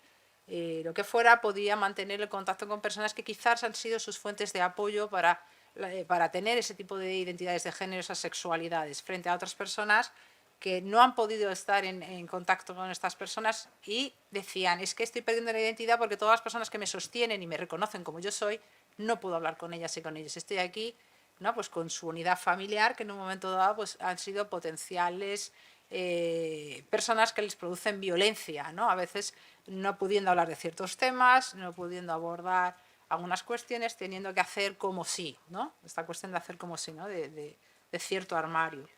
S5: lo que fuera, podía mantener el contacto con personas que quizás han sido sus fuentes de apoyo para tener ese tipo de identidades de género, esas sexualidades, frente a otras personas que no han podido estar en contacto con estas personas y decían, es que estoy perdiendo la identidad porque todas las personas que me sostienen y me reconocen como yo soy, no puedo hablar con ellas y con ellos. Estoy aquí, ¿no? Pues con su unidad familiar, que en un momento dado pues, han sido potenciales personas que les producen violencia, ¿no? A veces no pudiendo hablar de ciertos temas, no pudiendo abordar algunas cuestiones, teniendo que hacer como sí, ¿no? Esta cuestión de hacer como sí, ¿no? De cierto armario.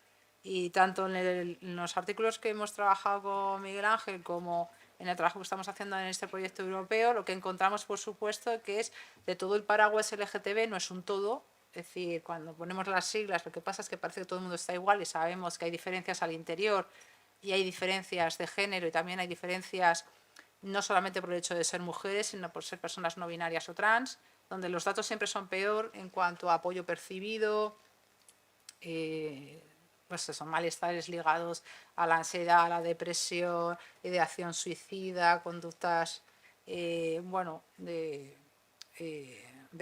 S5: Y tanto en los artículos que hemos trabajado con Miguel Ángel como en el trabajo que estamos haciendo en este proyecto europeo, lo que encontramos, por supuesto, que es de todo el paraguas LGTB, no es un todo. Es decir, cuando ponemos las siglas, lo que pasa es que parece que todo el mundo está igual y sabemos que hay diferencias al interior y hay diferencias de género y también hay diferencias no solamente por el hecho de ser mujeres, sino por ser personas no binarias o trans, donde los datos siempre son peor en cuanto a apoyo percibido, pues eso, malestares ligados a la ansiedad, a la depresión, ideación suicida, conductas, bueno, de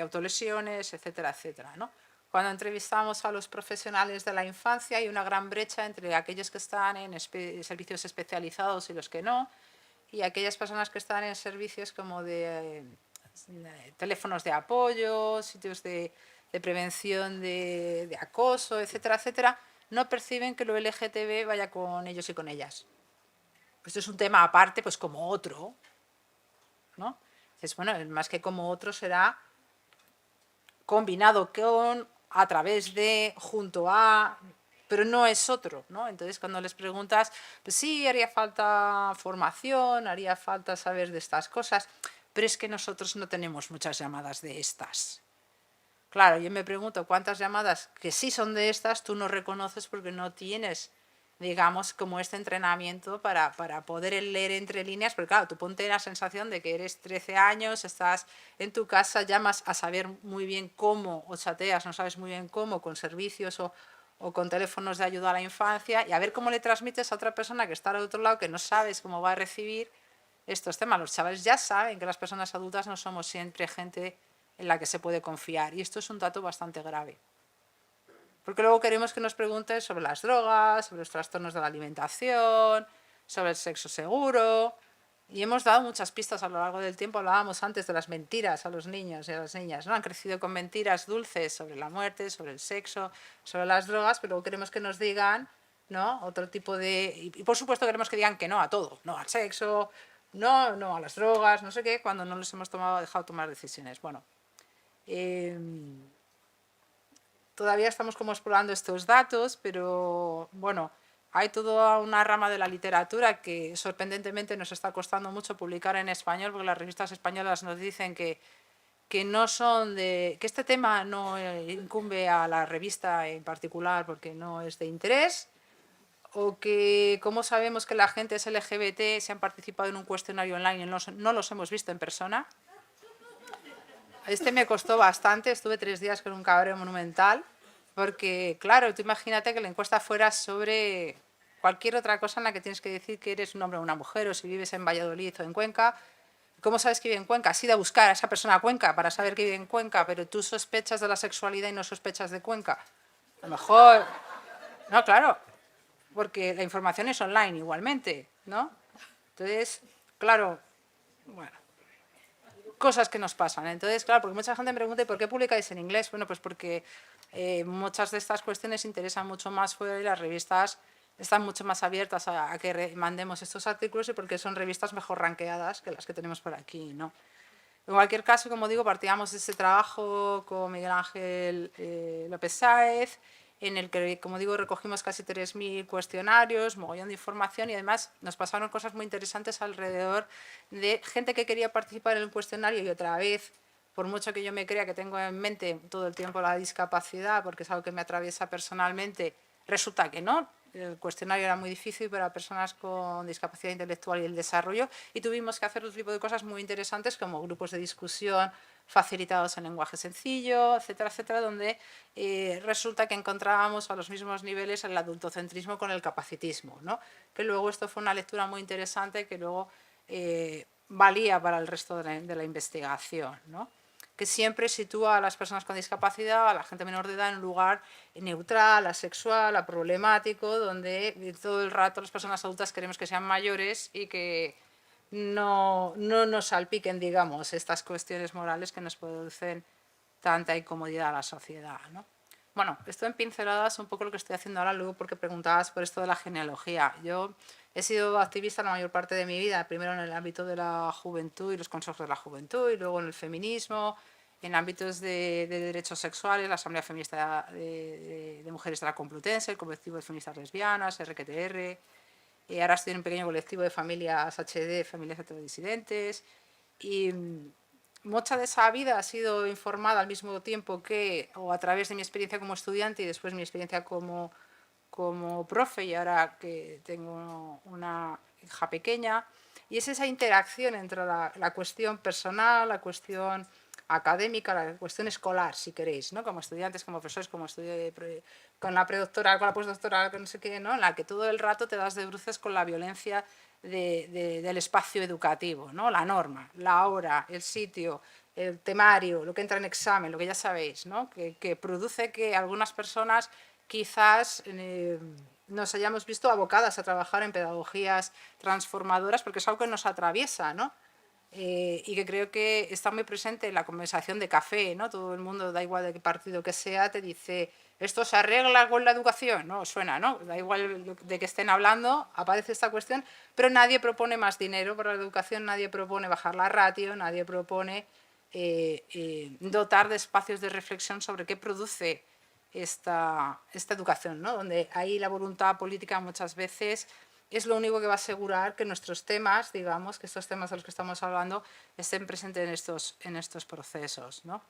S5: autolesiones, etcétera, etcétera, ¿no? Cuando entrevistamos a los profesionales de la infancia hay una gran brecha entre aquellos que están en servicios especializados y los que no, y aquellas personas que están en servicios como de teléfonos de apoyo, sitios de prevención de acoso, etcétera, etcétera, no perciben que lo LGTB vaya con ellos y con ellas. Esto es un tema aparte, pues como otro, ¿no? Entonces, bueno, más que como otro será combinado con, a través de, junto a, pero no es otro, ¿no? Entonces, cuando les preguntas, pues sí, haría falta formación, haría falta saber de estas cosas, pero es que nosotros no tenemos muchas llamadas de estas. Claro, yo me pregunto cuántas llamadas que sí son de estas tú no reconoces porque no tienes, digamos, como este entrenamiento para poder leer entre líneas, porque claro, tú ponte la sensación de que eres 13 años, estás en tu casa, llamas a saber muy bien cómo, o chateas, no sabes muy bien cómo, con servicios o con teléfonos de ayuda a la infancia, y a ver cómo le transmites a otra persona que está al otro lado, que no sabes cómo va a recibir estos temas. Los chavales ya saben que las personas adultas no somos siempre gente en la que se puede confiar. Y esto es un dato bastante grave. Porque luego queremos que nos pregunten sobre las drogas, sobre los trastornos de la alimentación, sobre el sexo seguro. Y hemos dado muchas pistas a lo largo del tiempo. Hablábamos antes de las mentiras a los niños y a las niñas, ¿no? Han crecido con mentiras dulces sobre la muerte, sobre el sexo, sobre las drogas, pero queremos que nos digan, ¿no? Otro tipo de... Y por supuesto queremos que digan que no a todo, no al sexo, no a las drogas, no sé qué, cuando no les hemos dejado tomar decisiones. Bueno, todavía estamos como explorando estos datos, pero bueno, hay toda una rama de la literatura que sorprendentemente nos está costando mucho publicar en español, porque las revistas españolas nos dicen que no son que este tema no incumbe a la revista en particular porque no es de interés, o que cómo sabemos que la gente es LGBT si han participado en un cuestionario online y no los hemos visto en persona. Este me costó bastante, estuve 3 días con un cabreo monumental, porque claro, tú imagínate que la encuesta fuera sobre cualquier otra cosa en la que tienes que decir que eres un hombre o una mujer, o si vives en Valladolid o en Cuenca. ¿Cómo sabes que vive en Cuenca? Has ido a buscar a esa persona a Cuenca para saber que vive en Cuenca, pero tú sospechas de la sexualidad y no sospechas de Cuenca. A lo mejor... No, claro, porque la información es online igualmente, ¿no? Entonces, claro, bueno, cosas que nos pasan. Entonces, claro, porque mucha gente me pregunta, ¿por qué publicáis en inglés? Bueno, pues porque muchas de estas cuestiones interesan mucho más fuera y las revistas están mucho más abiertas a que mandemos estos artículos y porque son revistas mejor rankeadas que las que tenemos por aquí, ¿no? En cualquier caso, como digo, partíamos de ese trabajo con Miguel Ángel López Sáez, en el que, como digo, recogimos casi 3.000 cuestionarios, mogollón de información y además nos pasaron cosas muy interesantes alrededor de gente que quería participar en el cuestionario y otra vez, por mucho que yo me crea que tengo en mente todo el tiempo la discapacidad, porque es algo que me atraviesa personalmente, resulta que no. El cuestionario era muy difícil para personas con discapacidad intelectual y el desarrollo y tuvimos que hacer otro tipo de cosas muy interesantes como grupos de discusión facilitados en lenguaje sencillo, etcétera, etcétera, donde resulta que encontrábamos a los mismos niveles el adultocentrismo con el capacitismo, ¿no? Que luego esto fue una lectura muy interesante que luego valía para el resto de la investigación, ¿no? Que siempre sitúa a las personas con discapacidad, a la gente menor de edad, en un lugar neutral, asexual, aproblemático, donde todo el rato las personas adultas queremos que sean mayores y que no nos salpiquen, digamos, estas cuestiones morales que nos producen tanta incomodidad a la sociedad, ¿no? Bueno, esto en pinceladas un poco lo que estoy haciendo ahora, luego porque preguntabas por esto de la genealogía. Yo he sido activista la mayor parte de mi vida, primero en el ámbito de la juventud y los consejos de la juventud, y luego en el feminismo, en ámbitos de derechos sexuales, la Asamblea Feminista de Mujeres de la Complutense, el Colectivo de Feministas Lesbianas, RQTR, y ahora estoy en un pequeño colectivo de familias HD, familias heterodisidentes, y mucha de esa vida ha sido informada al mismo tiempo que, o a través de mi experiencia como estudiante y después mi experiencia como profe, y ahora que tengo una hija pequeña, y es esa interacción entre la cuestión personal, la cuestión académica, la cuestión escolar, si queréis, ¿no? Como estudiantes, como profesores, como con la predoctoral, con la postdoctoral, con no sé qué, ¿no? En la que todo el rato te das de bruces con la violencia del espacio educativo, ¿no? La norma, la hora, el sitio, el temario, lo que entra en examen, lo que ya sabéis, ¿no? Que produce que algunas personas quizás nos hayamos visto abocadas a trabajar en pedagogías transformadoras porque es algo que nos atraviesa, ¿no? Y que creo que está muy presente en la conversación de café, ¿no? Todo el mundo, da igual de qué partido que sea, te dice, esto se arregla con la educación, ¿no? Suena, ¿no? Da igual de que estén hablando, aparece esta cuestión, pero nadie propone más dinero para la educación, nadie propone bajar la ratio, nadie propone dotar de espacios de reflexión sobre qué produce esta educación, ¿no? Donde ahí la voluntad política muchas veces es lo único que va a asegurar que nuestros temas, digamos, que estos temas de los que estamos hablando estén presentes en estos procesos, ¿no?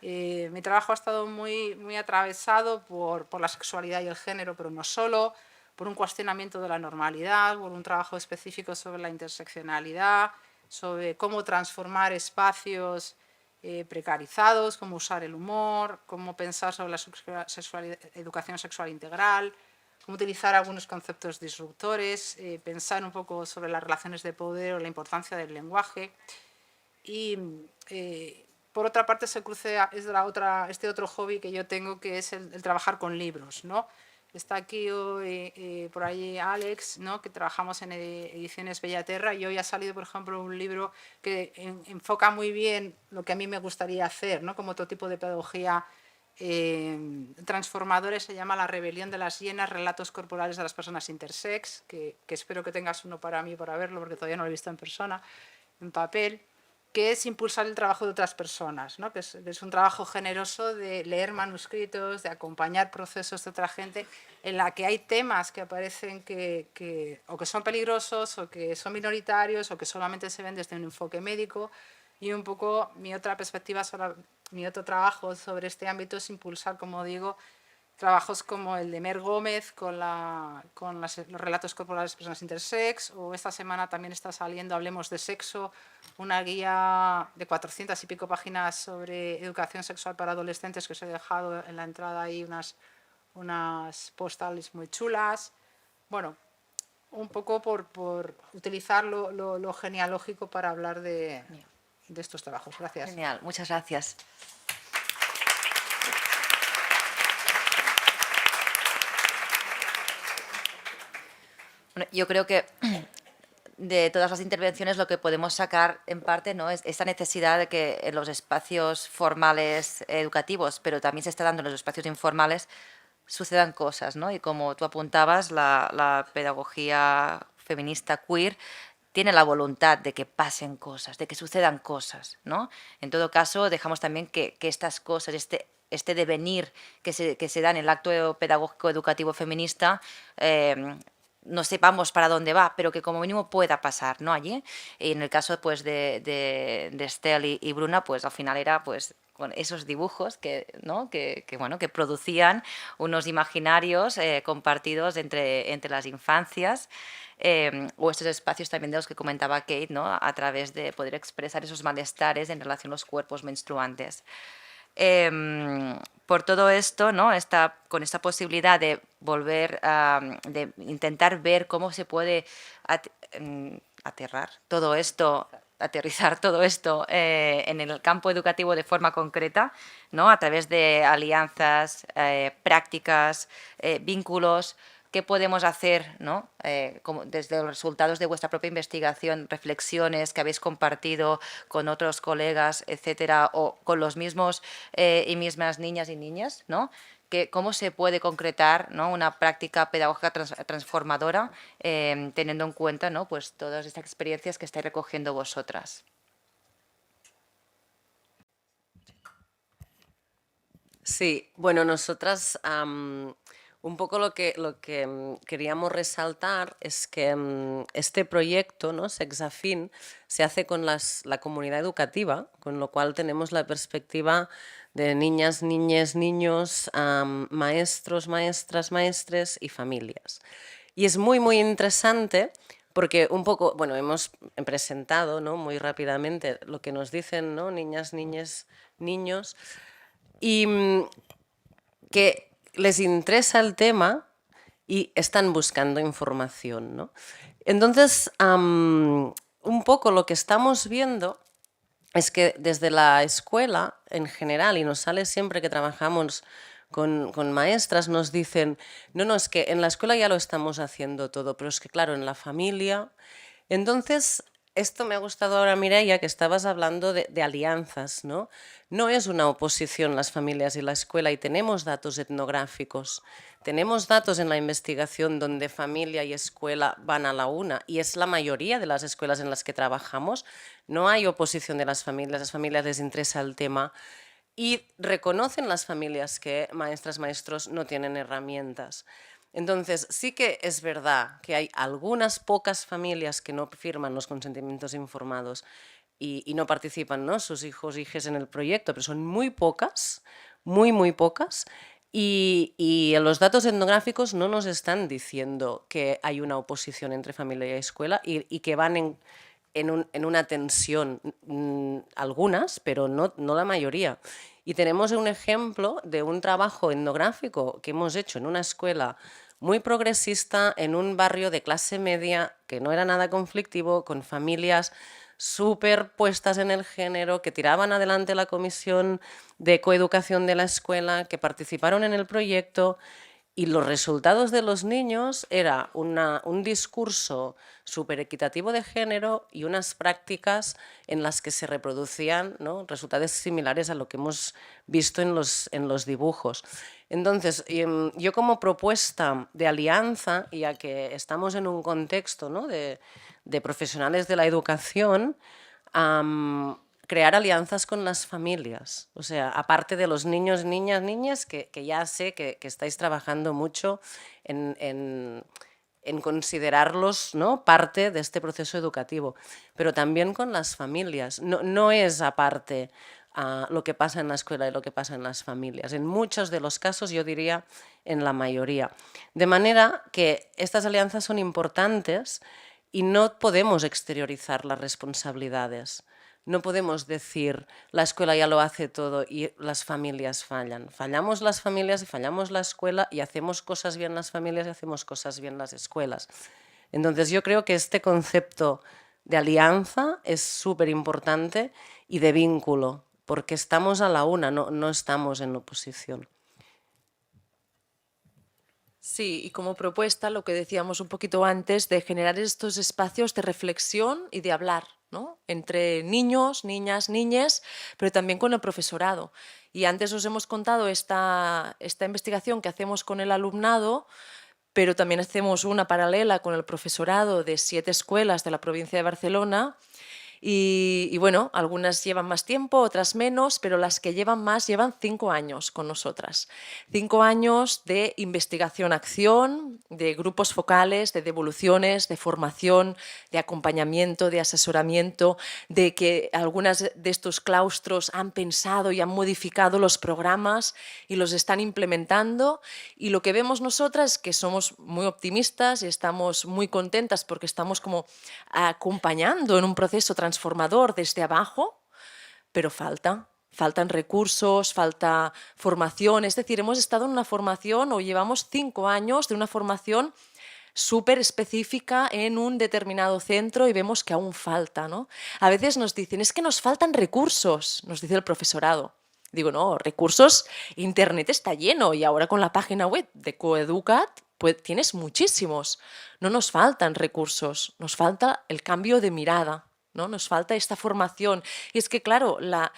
S5: Mi trabajo ha estado muy atravesado por la sexualidad y el género, pero no solo, por un cuestionamiento de la normalidad, por un trabajo específico sobre la interseccionalidad, sobre cómo transformar espacios precarizados, cómo usar el humor, cómo pensar sobre la educación sexual integral, cómo utilizar algunos conceptos disruptores, pensar un poco sobre las relaciones de poder o la importancia del lenguaje. Y por otra parte se crucea este otro hobby que yo tengo, que es el trabajar con libros, ¿no? Está aquí hoy por allí Alex, ¿no? Que trabajamos en Ediciones Bellaterra, y hoy ha salido, por ejemplo, un libro que enfoca muy bien lo que a mí me gustaría hacer, ¿no? Como otro tipo de pedagogía transformadores, se llama La rebelión de las hienas, relatos corporales de las personas intersex, que espero que tengas uno para mí para verlo, porque todavía no lo he visto en persona, en papel, que es impulsar el trabajo de otras personas, ¿no? que es un trabajo generoso de leer manuscritos, de acompañar procesos de otra gente, en la que hay temas que aparecen o que son peligrosos, o que son minoritarios, o que solamente se ven desde un enfoque médico. Y un poco mi otra perspectiva, mi otro trabajo sobre este ámbito es impulsar, como digo, trabajos como el de Mer Gómez con los relatos corporales de personas intersex, o esta semana también está saliendo Hablemos de Sexo, una guía de 400 y pico páginas sobre educación sexual para adolescentes, que os he dejado en la entrada ahí unas postales muy chulas. Bueno, un poco por utilizar lo genealógico para hablar de estos trabajos. Gracias.
S1: Genial, muchas gracias. Bueno, yo creo que de todas las intervenciones lo que podemos sacar en parte, ¿no?, es esta necesidad de que en los espacios formales educativos, pero también se está dando en los espacios informales, sucedan cosas, ¿no? Y como tú apuntabas, la pedagogía feminista queer tiene la voluntad de que pasen cosas, de que sucedan cosas, ¿no? En todo caso, dejamos también que estas cosas, este devenir que se da en el acto pedagógico educativo feminista, no sepamos para dónde va, pero que como mínimo pueda pasar, ¿no? Allí. Y en el caso pues de Estel y Bruna, pues al final era pues con esos dibujos ¿no? Bueno, que producían unos imaginarios compartidos entre las infancias, o estos espacios también de los que comentaba Kate, ¿no? A través de poder expresar esos malestares en relación a los cuerpos menstruantes. Por todo esto, ¿no?, con esta posibilidad de volver de intentar ver cómo se puede aterrizar todo esto en el campo educativo de forma concreta, ¿no?, a través de alianzas, prácticas, vínculos. ¿Qué podemos hacer, ¿no?, desde los resultados de vuestra propia investigación, reflexiones que habéis compartido con otros colegas, etcétera, o con los mismos y mismas niñas y niñas, ¿no? ¿Cómo se puede concretar, ¿no?, una práctica pedagógica transformadora teniendo en cuenta, ¿no?, pues todas estas experiencias que estáis recogiendo vosotras?
S3: Sí, bueno, nosotras un poco lo que queríamos resaltar es que este proyecto, ¿no?, Sexafin, se hace con la comunidad educativa, con lo cual tenemos la perspectiva de niñas, niñes, niños, maestros, maestras, maestres y familias. Y es muy, muy interesante porque un poco, bueno, hemos presentado, ¿no?, muy rápidamente lo que nos dicen, ¿no?, niñas, niñes, niños, y que les interesa el tema y están buscando información, ¿no? Entonces, un poco lo que estamos viendo es que desde la escuela en general, y nos sale siempre que trabajamos con maestras, nos dicen, no, es que en la escuela ya lo estamos haciendo todo, pero es que claro, en la familia. Entonces, esto me ha gustado ahora, Mireia, que estabas hablando de alianzas, ¿no? No es una oposición las familias y la escuela, y tenemos datos etnográficos, tenemos datos en la investigación donde familia y escuela van a la una, y es la mayoría de las escuelas en las que trabajamos. No hay oposición de las familias les interesa el tema, y reconocen las familias que maestras, maestros no tienen herramientas. Entonces, sí que es verdad que hay algunas pocas familias que no firman los consentimientos informados y no participan, ¿no?, sus hijos e hijas en el proyecto, pero son muy pocas, muy, muy pocas. Y los datos etnográficos no nos están diciendo que hay una oposición entre familia y escuela y que van en una tensión, algunas, pero no la mayoría. Y tenemos un ejemplo de un trabajo etnográfico que hemos hecho en una escuela muy progresista, en un barrio de clase media, que no era nada conflictivo, con familias súper puestas en el género, que tiraban adelante la comisión de coeducación de la escuela, que participaron en el proyecto. Y los resultados de los niños era un discurso súper equitativo de género y unas prácticas en las que se reproducían, ¿no?, resultados similares a lo que hemos visto en los dibujos. Entonces, yo como propuesta de alianza, ya que estamos en un contexto, ¿no?, de profesionales de la educación, crear alianzas con las familias, o sea, aparte de los niños, niñas, que ya sé que estáis trabajando mucho en considerarlos, ¿no?, parte de este proceso educativo, pero también con las familias. No es aparte lo que pasa en la escuela y lo que pasa en las familias. En muchos de los casos, yo diría en la mayoría. De manera que estas alianzas son importantes y no podemos exteriorizar las responsabilidades. No podemos decir, la escuela ya lo hace todo y las familias fallan. Fallamos las familias y fallamos la escuela y hacemos cosas bien las familias y hacemos cosas bien las escuelas. Entonces yo creo que este concepto de alianza es súper importante y de vínculo, porque estamos a la una, no estamos en oposición.
S2: Sí, y como propuesta, lo que decíamos un poquito antes, de generar estos espacios de reflexión y de hablar, ¿no?, entre niños, niñas, niñes, pero también con el profesorado. Y antes os hemos contado esta investigación que hacemos con el alumnado, pero también hacemos una paralela con el profesorado de 7 escuelas de la provincia de Barcelona. Y bueno, algunas llevan más tiempo, otras menos, pero las que llevan más llevan 5 años con nosotras. 5 años de investigación-acción, de grupos focales, de devoluciones, de formación, de acompañamiento, de asesoramiento, de que algunas de estos claustros han pensado y han modificado los programas y los están implementando. Y lo que vemos nosotras es que somos muy optimistas y estamos muy contentas porque estamos como acompañando en un proceso transformador desde abajo, pero faltan recursos, falta formación. Es decir, hemos estado en una formación o llevamos 5 años de una formación súper específica en un determinado centro y vemos que aún falta, ¿no? A veces nos dicen, es que nos faltan recursos, nos dice el profesorado. Digo, no, recursos, Internet está lleno y ahora con la página web de Coeduca't pues tienes muchísimos. No nos faltan recursos, nos falta el cambio de mirada, ¿no? Nos falta esta formación. Y es que, claro, la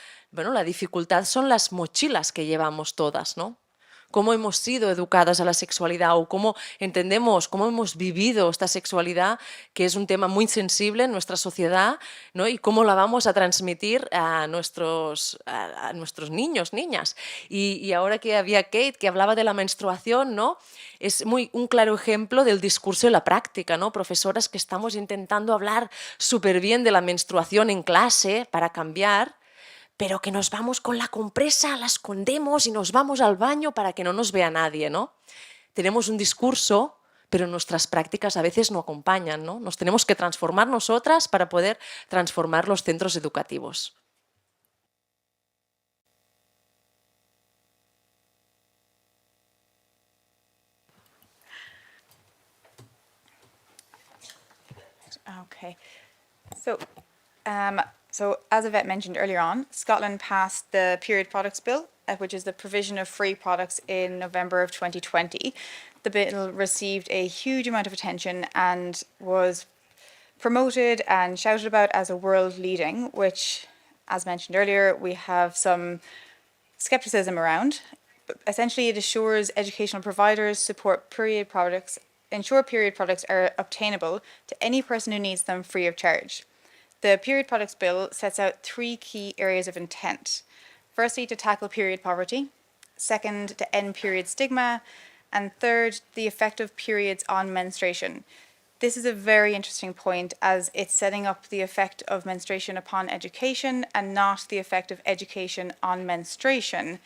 S2: dificultad son las mochilas que llevamos todas, ¿no? Cómo hemos sido educadas a la sexualidad o cómo entendemos, cómo hemos vivido esta sexualidad, que es un tema muy sensible en nuestra sociedad, ¿no? Y cómo la vamos a transmitir a nuestros niños, niñas. Y ahora que había Kate, que hablaba de la menstruación, ¿no?, es un claro ejemplo del discurso y la práctica, ¿no? Profesoras que estamos intentando hablar súper bien de la menstruación en clase para cambiar, pero que nos vamos con la compresa, la escondemos y nos vamos al baño para que no nos vea nadie, ¿no? Tenemos un discurso, pero nuestras prácticas a veces no acompañan, ¿no? Nos tenemos que transformar nosotras para poder transformar los centros educativos.
S4: Okay. So as Yvette mentioned earlier on, Scotland passed the Period Products Bill, which is the provision of free products, in November of 2020. The bill received a huge amount of attention and was promoted and shouted about as a world leading, which, as mentioned earlier, we have some skepticism around. Essentially, it assures educational providers ensure period products are obtainable to any person who needs them free of charge. The Period Products Bill sets out 3 key areas of intent. Firstly, to tackle period poverty. Second, to end period stigma. And third, the effect of periods on menstruation. This is a very interesting point, as it's setting up the effect of menstruation upon education and not the effect of education on menstruation,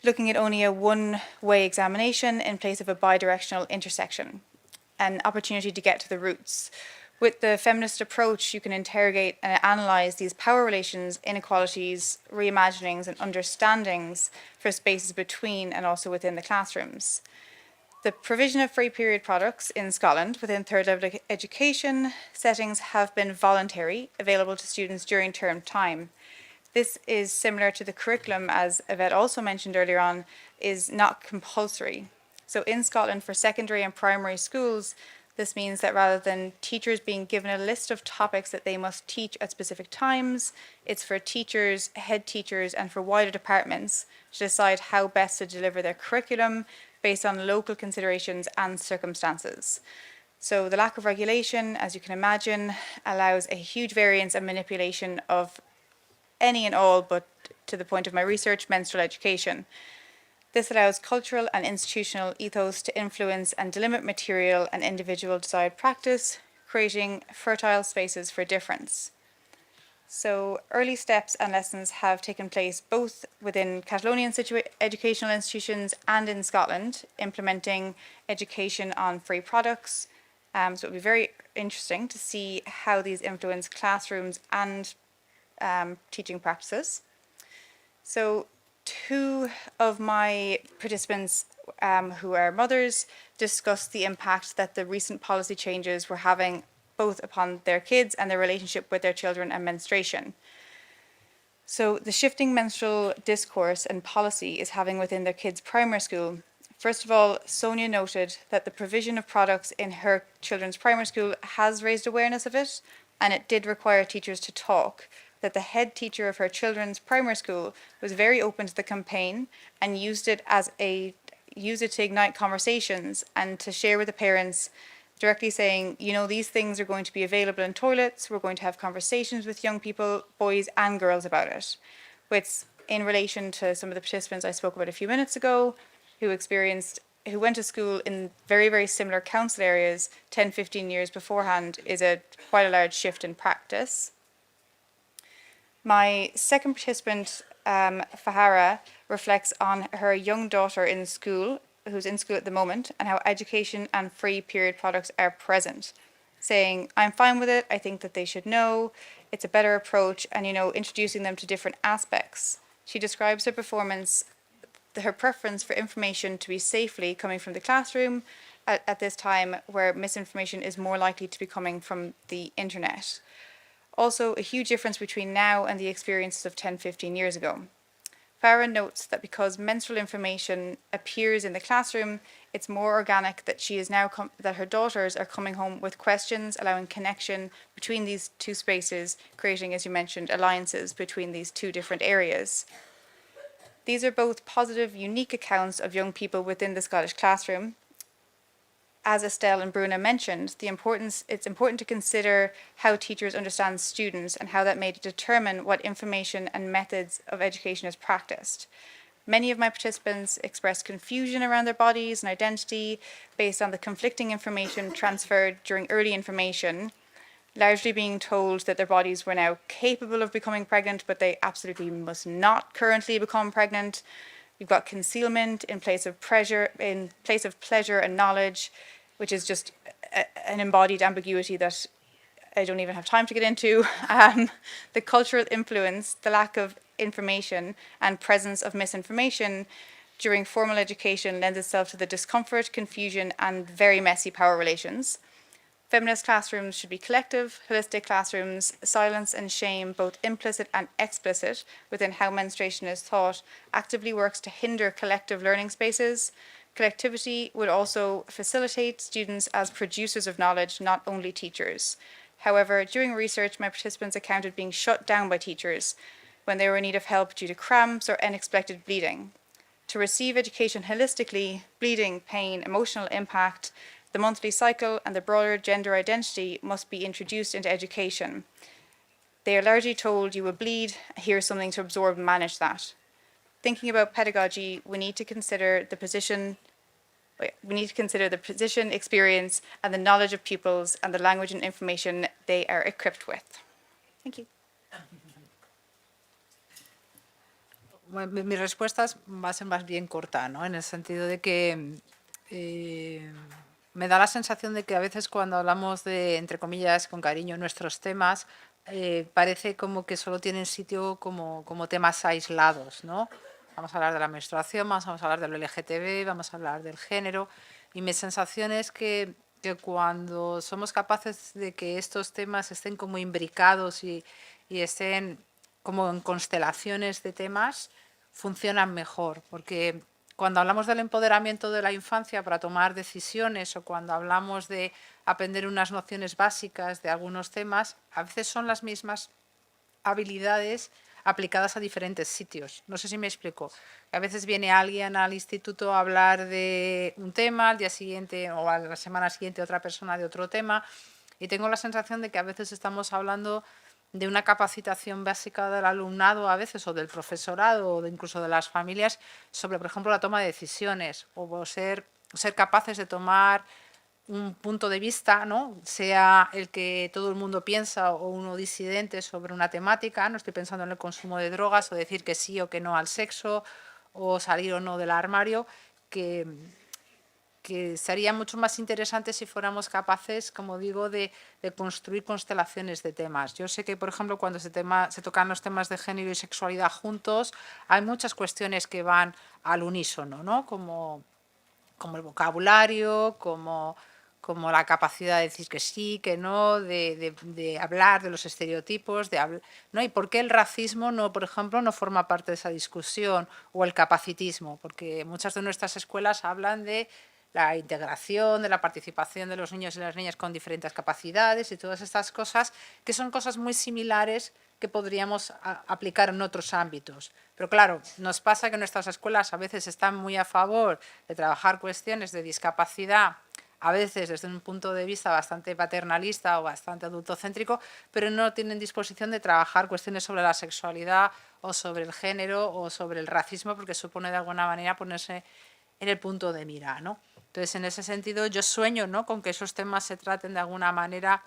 S4: looking at only a one-way examination in place of a bidirectional intersection, an opportunity to get to the roots. With the feminist approach, you can interrogate and analyse these power relations, inequalities, reimaginings and understandings for spaces between and also within the classrooms. The provision of free period products in Scotland within third level education settings have been voluntary, available to students during term time. This is similar to the curriculum, as Yvette also mentioned earlier on, is not compulsory. So in Scotland, for secondary and primary schools, this means that rather than teachers being given a list of topics that they must teach at specific times, it's for teachers, head teachers, and for wider departments to decide how best to deliver their curriculum based on local considerations and circumstances. So the lack of regulation, as you can imagine, allows a huge variance and manipulation of any and all, but to the point of my research, menstrual education. This allows cultural and institutional ethos to influence and delimit material and individual desired practice, creating fertile spaces for difference. So early steps and lessons have taken place both within Catalonian educational institutions and in Scotland, implementing education on free products. So it will be very interesting to see how these influence classrooms and teaching practices. So two of my participants who are mothers discussed the impact that the recent policy changes were having both upon their kids and their relationship with their children and menstruation. So the shifting menstrual discourse and policy is having within their kids' primary school. First of all, Sonia noted that the provision of products in her children's primary school has raised awareness of it, and it did require teachers to talk. That the head teacher of her children's primary school was very open to the campaign and used it to ignite conversations and to share with the parents, directly saying, you know, these things are going to be available in toilets. We're going to have conversations with young people, boys and girls about it. Which, in relation to some of the participants I spoke about a few minutes ago, who went to school in very, very similar council areas 10, 15 years beforehand, is quite a large shift in practice. My second participant, Fahara, reflects on her young daughter in school, who's in school at the moment, and how education and free period products are present, saying, I'm fine with it, I think that they should know, it's a better approach, and, you know, introducing them to different aspects. She describes her preference for information to be safely coming from the classroom at this time where misinformation is more likely to be coming from the internet. Also, a huge difference between now and the experiences of 10, 15 years ago. Farah notes that because menstrual information appears in the classroom, it's more organic that that her daughters are coming home with questions, allowing connection between these two spaces, creating, as you mentioned, alliances between these two different areas. These are both positive, unique accounts of young people within the Scottish classroom. As Estelle and Bruna mentioned, it's important to consider how teachers understand students and how that may determine what information and methods of education is practiced. Many of my participants expressed confusion around their bodies and identity based on the conflicting information transferred during early information, largely being told that their bodies were now capable of becoming pregnant, but they absolutely must not currently become pregnant. We've got concealment in place of pleasure and knowledge, which is just an embodied ambiguity that I don't even have time to get into. The cultural influence, the lack of information and presence of misinformation during formal education lends itself to the discomfort, confusion, and very messy power relations. Feminist classrooms should be collective, holistic classrooms. Silence and shame, both implicit and explicit, within how menstruation is taught, actively works to hinder collective learning spaces. Collectivity would also facilitate students as producers of knowledge, not only teachers. However, during research, my participants encountered being shut down by teachers when they were in need of help due to cramps or unexpected bleeding. To receive education holistically, bleeding, pain, emotional impact, the monthly cycle, and the broader gender identity must be introduced into education. They are largely told you will bleed, here's something to absorb and manage that. Thinking about pedagogy, we need to consider the position, experience, and the knowledge of pupils and the language and information they are equipped with. Thank you.
S5: Mi respuesta va a ser más bien corta, ¿no? En el sentido de que me da la sensación de que a veces cuando hablamos de, entre comillas, con cariño, nuestros temas, parece como que solo tienen sitio como temas aislados, ¿no? Vamos a hablar de la menstruación, vamos a hablar del LGTB, vamos a hablar del género. Y mi sensación es que cuando somos capaces de que estos temas estén como imbricados y estén como en constelaciones de temas, funcionan mejor. Porque cuando hablamos del empoderamiento de la infancia para tomar decisiones o cuando hablamos de aprender unas nociones básicas de algunos temas, a veces son las mismas habilidades aplicadas a diferentes sitios. No sé si me explico. A veces viene alguien al instituto a hablar de un tema, al día siguiente o a la semana siguiente otra persona de otro tema, y tengo la sensación de que a veces estamos hablando de una capacitación básica del alumnado a veces, o del profesorado, o incluso de las familias, sobre, por ejemplo, la toma de decisiones, o ser capaces de tomar un punto de vista, ¿no? Sea el que todo el mundo piensa o uno disidente sobre una temática, no estoy pensando en el consumo de drogas o decir que sí o que no al sexo o salir o no del armario, que sería mucho más interesante si fuéramos capaces, como digo, de construir constelaciones de temas. Yo sé que, por ejemplo, cuando se tocan los temas de género y sexualidad juntos, hay muchas cuestiones que van al unísono, ¿no? Como el vocabulario, como la capacidad de decir que sí, que no, de hablar de los estereotipos, ¿no? Y por qué el racismo, no, por ejemplo, no forma parte de esa discusión, o el capacitismo, porque muchas de nuestras escuelas hablan de la integración, de la participación de los niños y las niñas con diferentes capacidades y todas estas cosas, que son cosas muy similares que podríamos aplicar en otros ámbitos. Pero claro, nos pasa que nuestras escuelas a veces están muy a favor de trabajar cuestiones de discapacidad, a veces desde un punto de vista bastante paternalista o bastante adultocéntrico, pero no tienen disposición de trabajar cuestiones sobre la sexualidad o sobre el género o sobre el racismo, porque supone de alguna manera ponerse en el punto de mira, ¿no? Entonces, en ese sentido, yo sueño, ¿no?, con que esos temas se traten de alguna manera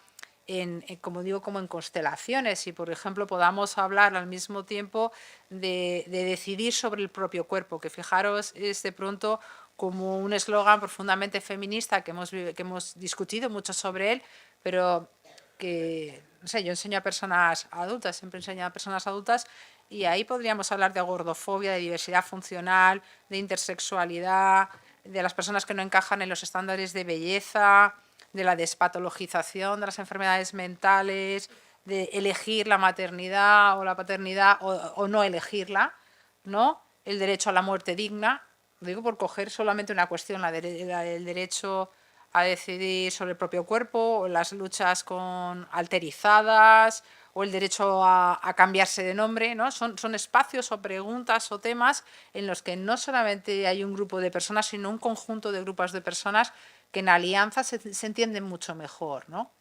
S5: como digo, como en constelaciones, y por ejemplo podamos hablar al mismo tiempo de decidir sobre el propio cuerpo, que fijaros es de pronto como un eslogan profundamente feminista que hemos discutido mucho sobre él, pero que, no sé, yo enseño a personas adultas, siempre enseño a personas adultas, y ahí podríamos hablar de gordofobia, de diversidad funcional, de intersexualidad, de las personas que no encajan en los estándares de belleza, de la despatologización de las enfermedades mentales, de elegir la maternidad o la paternidad o no elegirla, ¿no? El derecho a la muerte digna, lo digo por coger solamente una cuestión, el derecho a decidir sobre el propio cuerpo, o las luchas con alterizadas, o el derecho a cambiarse de nombre, ¿no? Son espacios o preguntas o temas en los que no solamente hay un grupo de personas, sino un conjunto de grupos de personas que en alianza se entienden mucho mejor, ¿no?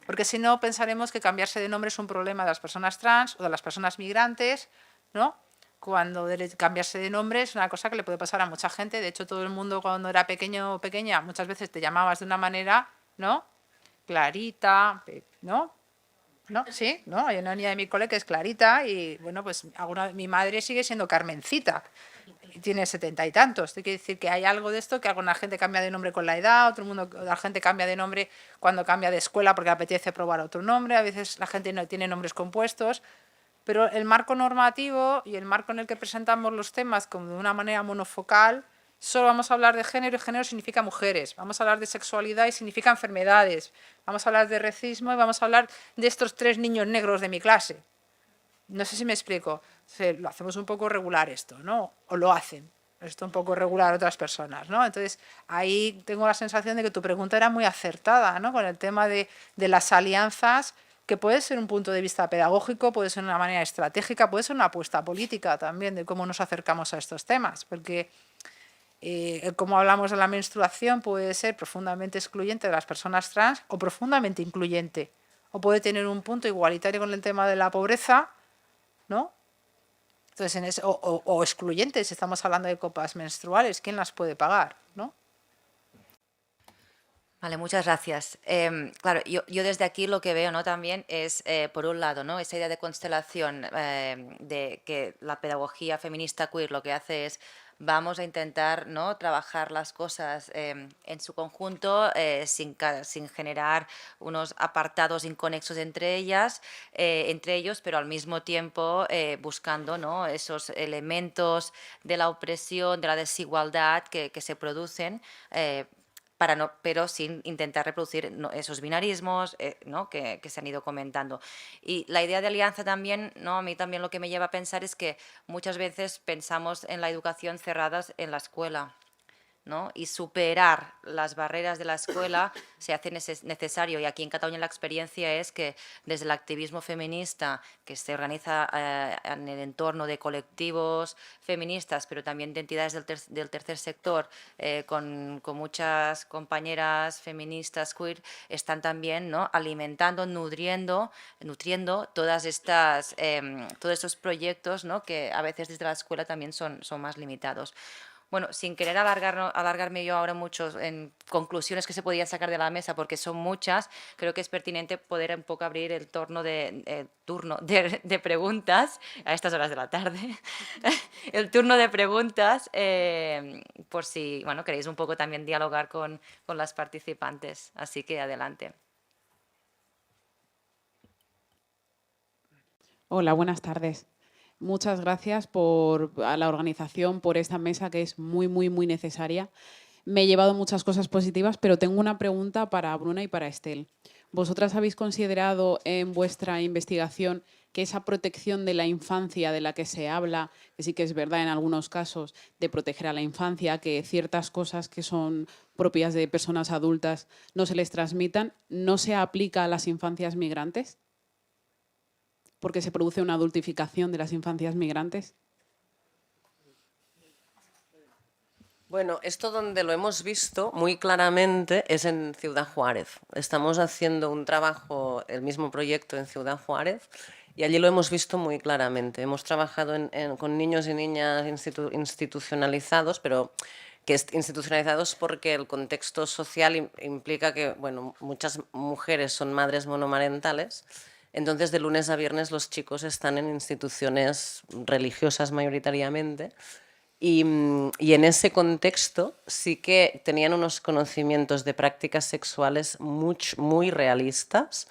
S5: Porque si no, pensaremos que cambiarse de nombre es un problema de las personas trans o de las personas migrantes, ¿no? Cuando cambiarse de nombre es una cosa que le puede pasar a mucha gente. De hecho, todo el mundo cuando era pequeño o pequeña, muchas veces te llamabas de una manera, ¿no? Clarita, ¿no? ¿No? Sí, ¿no? Hay una niña de mi cole que es Clarita y, bueno, pues mi madre sigue siendo Carmencita y tiene 70 y tantos. Esto quiere decir que hay algo de esto, que alguna gente cambia de nombre con la edad, la gente cambia de nombre cuando cambia de escuela porque le apetece probar otro nombre, a veces la gente no tiene nombres compuestos, pero el marco normativo y el marco en el que presentamos los temas como de una manera monofocal, solo vamos a hablar de género, y género significa mujeres, vamos a hablar de sexualidad y significa enfermedades, vamos a hablar de racismo y vamos a hablar de estos 3 niños negros de mi clase. No sé si me explico. Lo hacemos un poco regular esto, ¿no? O lo hacen esto un poco regular otras personas, ¿no? Entonces, ahí tengo la sensación de que tu pregunta era muy acertada, ¿no? Con el tema de las alianzas, que puede ser un punto de vista pedagógico, puede ser una manera estratégica, puede ser una apuesta política también de cómo nos acercamos a estos temas, porque como hablamos de la menstruación puede ser profundamente excluyente de las personas trans o profundamente incluyente, o puede tener un punto igualitario con el tema de la pobreza, ¿no? Entonces, o excluyentes, si estamos hablando de copas menstruales, ¿quién las puede pagar, no?
S1: Vale, muchas gracias. Claro, yo desde aquí lo que veo, ¿no?, también es, por un lado, ¿no?, esa idea de constelación, de que la pedagogía feminista queer lo que hace es vamos a intentar, ¿no?, trabajar las cosas en su conjunto sin generar unos apartados inconexos entre ellos, pero al mismo tiempo buscando, ¿no?, esos elementos de la opresión, de la desigualdad que se producen pero sin intentar reproducir esos binarismos, ¿no? que se han ido comentando. Y la idea de alianza también, ¿no? A mí también lo que me lleva a pensar es que muchas veces pensamos en la educación cerradas en la escuela, ¿no? Y superar las barreras de la escuela se hace necesario. Y aquí en Cataluña la experiencia es que desde el activismo feminista, que se organiza en el entorno de colectivos feministas, pero también de entidades del tercer sector, con muchas compañeras feministas queer, están también, ¿no? alimentando, nutriendo todas estas, todos estos proyectos, ¿no? que a veces desde la escuela también son más limitados. Bueno, sin querer alargarme yo ahora mucho en conclusiones que se podían sacar de la mesa, porque son muchas, creo que es pertinente poder un poco abrir el turno de preguntas a estas horas de la tarde. El turno de preguntas, por si bueno, queréis un poco también dialogar con las participantes. Así que adelante.
S6: Hola, buenas tardes. Muchas gracias a la organización por esta mesa que es muy, muy, muy necesaria. Me he llevado muchas cosas positivas, pero tengo una pregunta para Bruna y para Estel. ¿Vosotras habéis considerado en vuestra investigación que esa protección de la infancia de la que se habla, que sí que es verdad en algunos casos de proteger a la infancia, que ciertas cosas que son propias de personas adultas no se les transmitan, no se aplica a las infancias migrantes? Porque se produce una adultificación de las infancias migrantes.
S3: Bueno, esto donde lo hemos visto muy claramente es en Ciudad Juárez. Estamos haciendo un trabajo, el mismo proyecto en Ciudad Juárez, y allí lo hemos visto muy claramente. Hemos trabajado con niños y niñas institucionalizados, pero institucionalizados porque el contexto social implica que bueno, muchas mujeres son madres monomarentales. Entonces, de lunes a viernes los chicos están en instituciones religiosas mayoritariamente y en ese contexto sí que tenían unos conocimientos de prácticas sexuales muy realistas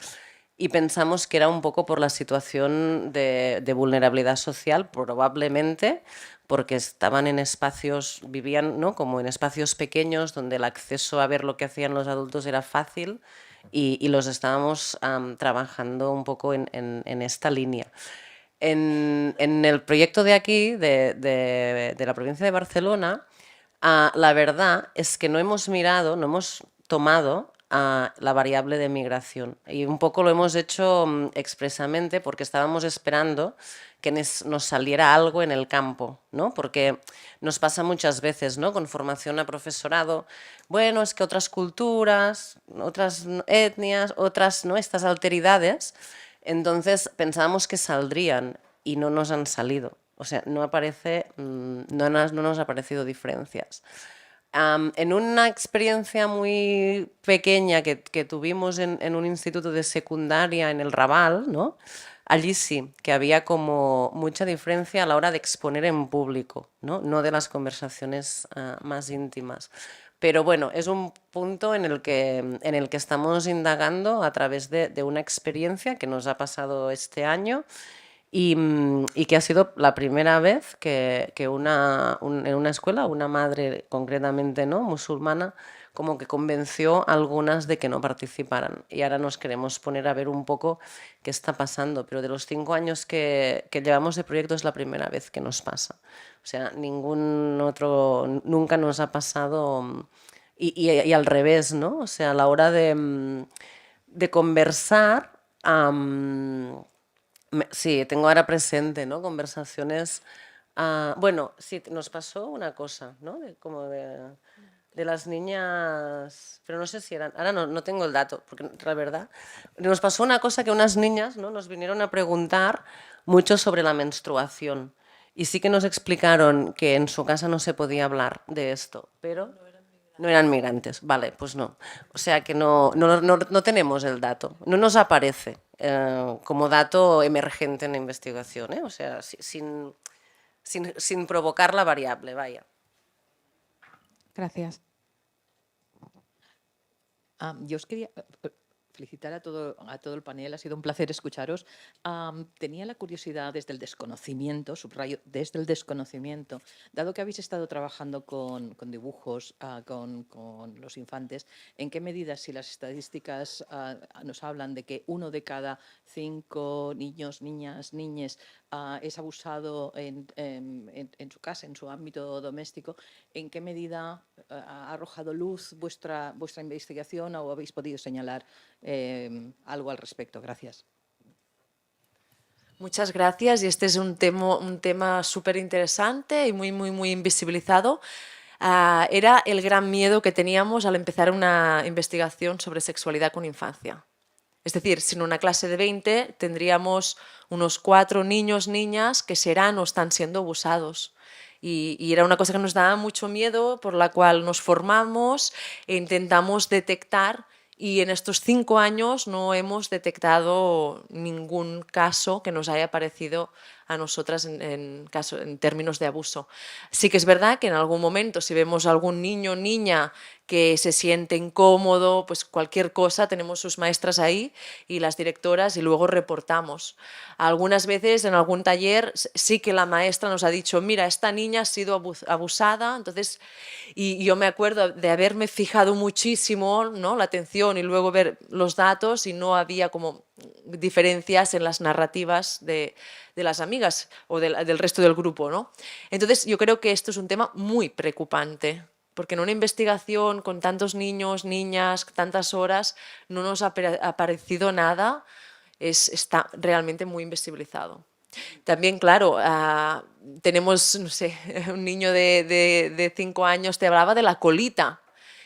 S3: y pensamos que era un poco por la situación de vulnerabilidad social, probablemente porque estaban en espacios, vivían, ¿no? como en espacios pequeños donde el acceso a ver lo que hacían los adultos era fácil y los estábamos trabajando un poco en esta línea. En el proyecto de aquí, de la provincia de Barcelona, la verdad es que no hemos mirado, no hemos tomado la variable de migración. Y un poco lo hemos hecho expresamente porque estábamos esperando que nos saliera algo en el campo, ¿no? Porque nos pasa muchas veces, ¿no? Con formación a profesorado, bueno, es que otras culturas, otras etnias, otras, ¿no? Estas alteridades, entonces pensábamos que saldrían y no nos han salido. O sea, no nos ha parecido diferencias. En una experiencia muy pequeña que tuvimos en un instituto de secundaria en el Raval, ¿no? Allí sí, que había como mucha diferencia a la hora de exponer en público, no de las conversaciones más íntimas. Pero bueno, es un punto en el que estamos indagando a través de una experiencia que nos ha pasado este año y que ha sido la primera vez que en una escuela, una madre concretamente no musulmana, como que convenció a algunas de que no participaran. Y ahora nos queremos poner a ver un poco qué está pasando. Pero de los 5 años que llevamos de proyecto es la primera vez que nos pasa. O sea, ningún otro, nunca nos ha pasado. Y al revés, ¿no? O sea, a la hora de conversar. Sí, tengo ahora presente, ¿no? Conversaciones. Bueno, sí, nos pasó una cosa, ¿no? De las niñas, pero no sé si eran, ahora no tengo el dato, porque la verdad, nos pasó una cosa que unas niñas, ¿no? Nos vinieron a preguntar mucho sobre la menstruación y sí que nos explicaron que en su casa no se podía hablar de esto, pero no eran migrantes, vale, pues no. O sea que no tenemos el dato, no nos aparece como dato emergente en la investigación, ¿eh? O sea, sin provocar la variable, vaya.
S6: Gracias.
S7: Yo os quería felicitar a todo el panel, ha sido un placer escucharos. Tenía la curiosidad desde el desconocimiento, subrayo, desde el desconocimiento, dado que habéis estado trabajando con dibujos, con los infantes, ¿en qué medida, si las estadísticas nos hablan de que 1 de cada 5 niños, niñas, niñes es abusado en su casa, en su ámbito doméstico, en qué medida ha arrojado luz vuestra investigación o habéis podido señalar algo al respecto? Gracias.
S2: Muchas gracias, y este es un tema súper interesante y muy, muy, muy invisibilizado. Era el gran miedo que teníamos al empezar una investigación sobre sexualidad con infancia. Es decir, si en una clase de 20 tendríamos unos 4 niños, niñas que serán o están siendo abusados. Y era una cosa que nos daba mucho miedo, por la cual nos formamos e intentamos detectar, y en estos 5 años no hemos detectado ningún caso que nos haya parecido a nosotras en términos de abuso. Sí que es verdad que en algún momento, si vemos a algún niño o niña que se siente incómodo, pues cualquier cosa, tenemos sus maestras ahí y las directoras, y luego reportamos. Algunas veces en algún taller sí que la maestra nos ha dicho, mira, esta niña ha sido abusada, entonces, y yo me acuerdo de haberme fijado muchísimo, ¿no?, la atención, y luego ver los datos, y no había como diferencias en las narrativas de las amigas o del resto del grupo, ¿no? Entonces yo creo que esto es un tema muy preocupante, porque en una investigación con tantos niños, niñas, tantas horas, no nos ha aparecido nada, está realmente muy invisibilizado. También, claro, tenemos, no sé, un niño de 5 años te hablaba de la colita,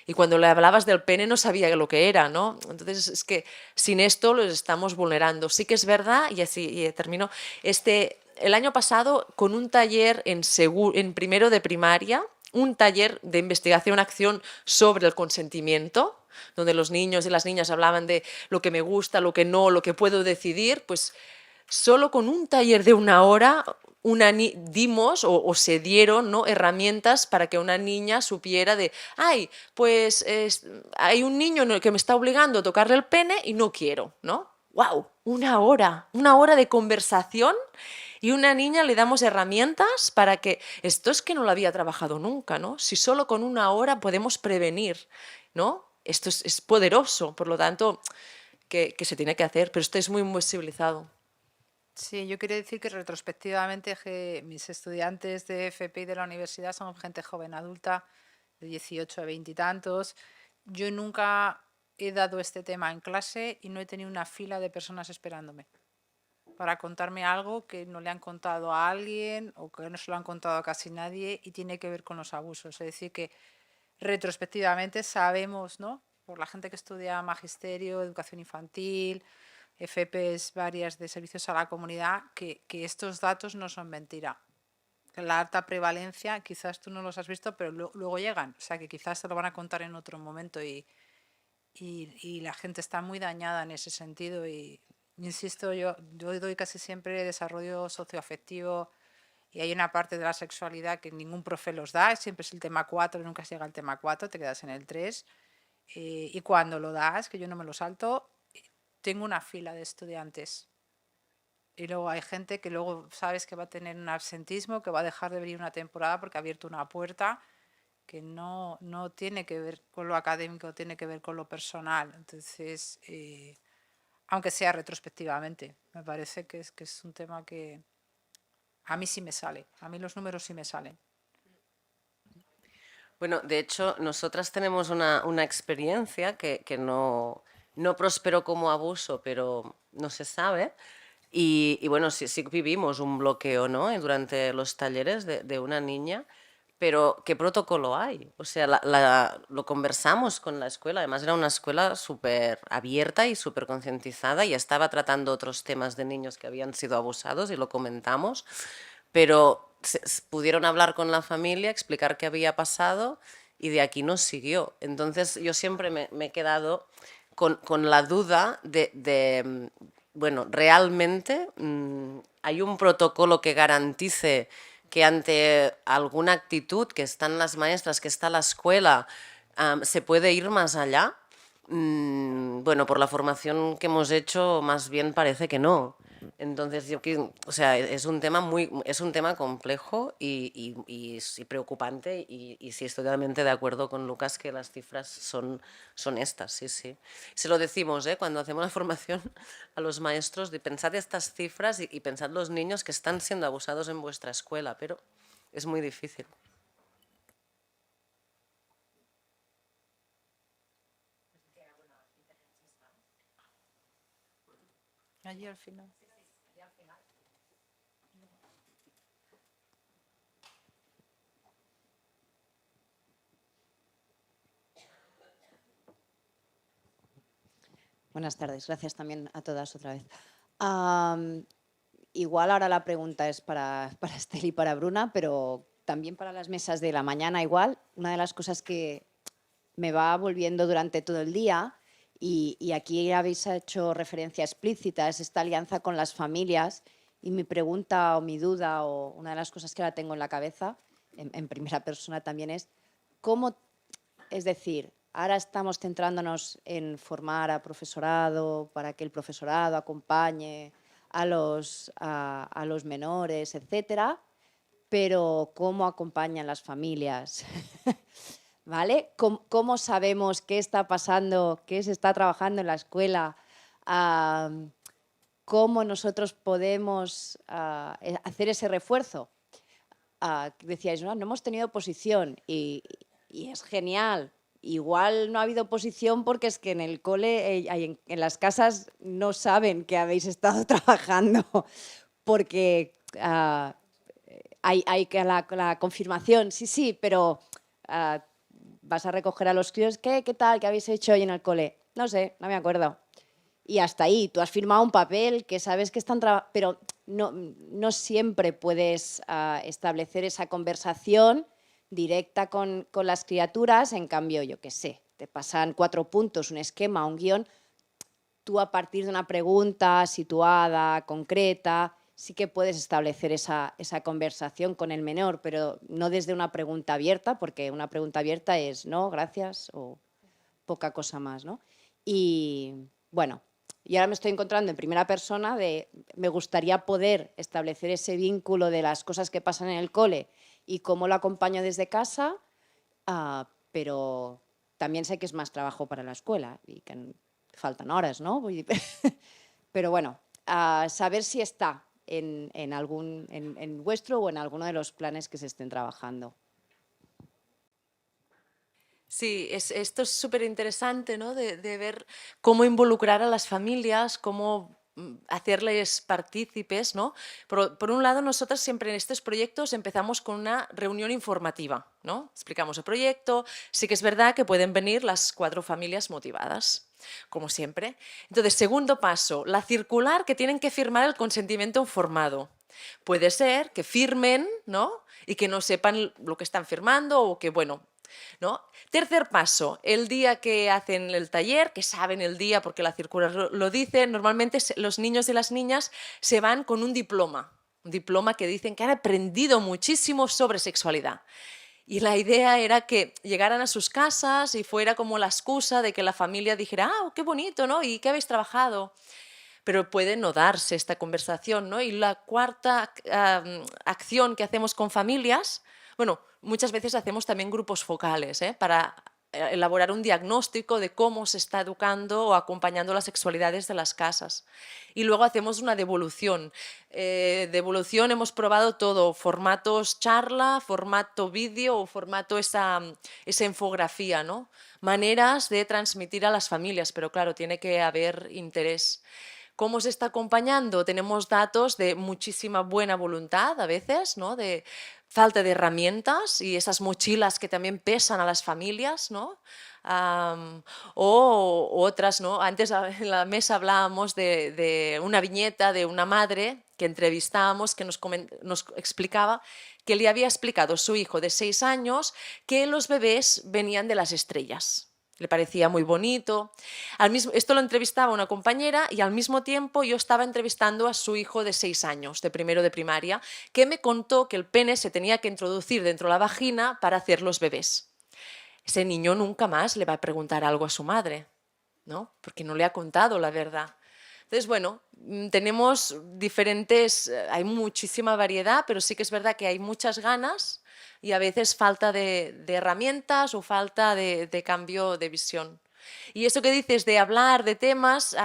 S2: y cuando le hablabas del pene no sabía lo que era, ¿no? Entonces es que sin esto los estamos vulnerando. Sí que es verdad, y así termino, el año pasado con un taller en primero de primaria, un taller de investigación-acción sobre el consentimiento, donde los niños y las niñas hablaban de lo que me gusta, lo que no, lo que puedo decidir, pues solo con un taller de 1 hora dimos o se dieron, ¿no?, herramientas para que una niña supiera de, ay, pues hay un niño que me está obligando a tocarle el pene y no quiero, ¿no? ¡Wow! 1 hora de conversación, y una niña le damos herramientas para que, esto es que no lo había trabajado nunca, ¿no? Si solo con 1 hora podemos prevenir, ¿no? Esto es poderoso, por lo tanto, que se tiene que hacer, pero esto es muy invisibilizado.
S5: Sí, yo quiero decir que retrospectivamente mis estudiantes de FP y de la universidad son gente joven adulta, de 18 a 20 y tantos. Yo nunca he dado este tema en clase y no he tenido una fila de personas esperándome para contarme algo que no le han contado a alguien o que no se lo han contado a casi nadie, y tiene que ver con los abusos. Es decir, que retrospectivamente sabemos, ¿no?, por la gente que estudia magisterio, educación infantil, FPs varias de servicios a la comunidad, que estos datos no son mentira. La alta prevalencia, quizás tú no los has visto, pero luego llegan. O sea, que quizás te lo van a contar en otro momento, y la gente está muy dañada en ese sentido. Y insisto, yo doy casi siempre desarrollo socioafectivo, y hay una parte de la sexualidad que ningún profe los da, siempre es el tema 4, nunca se llega al tema 4, te quedas en el 3. Y cuando lo das, que yo no me lo salto, tengo una fila de estudiantes. Y luego hay gente que luego sabes que va a tener un absentismo, que va a dejar de venir una temporada porque ha abierto una puerta que no tiene que ver con lo académico, tiene que ver con lo personal. Entonces, aunque sea retrospectivamente, me parece que es un tema que a mí sí me sale, a mí los números sí me salen.
S3: Bueno, de hecho, nosotras tenemos una experiencia que no prosperó como abuso, pero no se sabe. Y bueno, sí vivimos un bloqueo, ¿no?, durante los talleres de una niña, pero ¿qué protocolo hay? O sea, lo conversamos con la escuela, además era una escuela súper abierta y súper concientizada, y estaba tratando otros temas de niños que habían sido abusados y lo comentamos, pero pudieron hablar con la familia, explicar qué había pasado, y de aquí nos siguió. Entonces yo siempre me he quedado con la duda de bueno, realmente hay un protocolo que garantice que ante alguna actitud que están las maestras, que está la escuela, se puede ir más allá. bueno, por la formación que hemos hecho, más bien parece que no. Entonces, o sea, es un tema complejo y preocupante y sí estoy totalmente de acuerdo con Lucas que las cifras son estas, sí, sí. Se lo decimos, cuando hacemos la formación a los maestros, de pensad estas cifras y pensad los niños que están siendo abusados en vuestra escuela, pero es muy difícil.
S5: Allí al final.
S8: Buenas tardes, gracias también a todas otra vez. Igual ahora la pregunta es para Estel y para Bruna, pero también para las mesas de la mañana igual. Una de las cosas que me va volviendo durante todo el día, y aquí habéis hecho referencia explícita, es esta alianza con las familias, y mi pregunta o mi duda o una de las cosas que ahora tengo en la cabeza, en primera persona también es, ¿cómo, es decir, ahora estamos centrándonos en formar a profesorado para que el profesorado acompañe a los menores, etcétera, pero ¿cómo acompañan las familias? ¿Vale? ¿Cómo sabemos qué está pasando, qué se está trabajando en la escuela? ¿Cómo nosotros podemos hacer ese refuerzo? Decíais, no hemos tenido oposición y es genial. Igual no ha habido oposición porque es que en el cole, en las casas, no saben que habéis estado trabajando porque hay que la confirmación, sí, pero vas a recoger a los críos, ¿qué tal? ¿Qué habéis hecho hoy en el cole? No sé, no me acuerdo. Y hasta ahí, tú has firmado un papel que sabes que están trabajando, pero no siempre puedes establecer esa conversación directa con las criaturas. En cambio, yo qué sé, te pasan 4 puntos, un esquema, un guión. Tú, a partir de una pregunta situada, concreta, sí que puedes establecer esa conversación con el menor, pero no desde una pregunta abierta, porque una pregunta abierta es no, gracias o poca cosa más, ¿no? Y bueno, y ahora me estoy encontrando en primera persona de me gustaría poder establecer ese vínculo de las cosas que pasan en el cole y cómo lo acompaño desde casa, pero también sé que es más trabajo para la escuela y que faltan horas, ¿no? Pero bueno, saber si está en vuestro o en alguno de los planes que se estén trabajando.
S2: Sí, esto es súper interesante, ¿no? De ver cómo involucrar a las familias, cómo hacerles partícipes, ¿no? Por un lado, nosotros siempre en estos proyectos empezamos con una reunión informativa, ¿no? Explicamos el proyecto, sí que es verdad que pueden venir las 4 familias motivadas, como siempre. Entonces, segundo paso, la circular que tienen que firmar el consentimiento informado. Puede ser que firmen, ¿no? Y que no sepan lo que están firmando o que, bueno, ¿no? Tercer paso, el día que hacen el taller, que saben el día porque la circular lo dice, normalmente los niños y las niñas se van con un diploma que dicen que han aprendido muchísimo sobre sexualidad. Y la idea era que llegaran a sus casas y fuera como la excusa de que la familia dijera, qué bonito, ¿no? ¿Y qué habéis trabajado? Pero puede no darse esta conversación, ¿no? Y la cuarta acción que hacemos con familias, bueno, muchas veces hacemos también grupos focales, para elaborar un diagnóstico de cómo se está educando o acompañando las sexualidades de las casas. Y luego hacemos una devolución. Devolución hemos probado todo, formatos charla, formato vídeo o formato esa infografía, ¿no? Maneras de transmitir a las familias, pero claro, tiene que haber interés. ¿Cómo se está acompañando? Tenemos datos de muchísima buena voluntad a veces, ¿no? De falta de herramientas y esas mochilas que también pesan a las familias, ¿no? O otras, ¿no? Antes en la mesa hablábamos de una viñeta de una madre que entrevistábamos que nos explicaba que le había explicado a su hijo de 6 años que los bebés venían de las estrellas. Le parecía muy bonito. Esto lo entrevistaba una compañera y al mismo tiempo yo estaba entrevistando a su hijo de 6 años, de primero de primaria, que me contó que el pene se tenía que introducir dentro de la vagina para hacer los bebés. Ese niño nunca más le va a preguntar algo a su madre. ¿no? Porque no le ha contado la verdad. Entonces, bueno, tenemos diferentes, hay muchísima variedad, pero sí que es verdad que hay muchas ganas y a veces falta de herramientas o falta de cambio de visión. Y eso que dices de hablar de temas,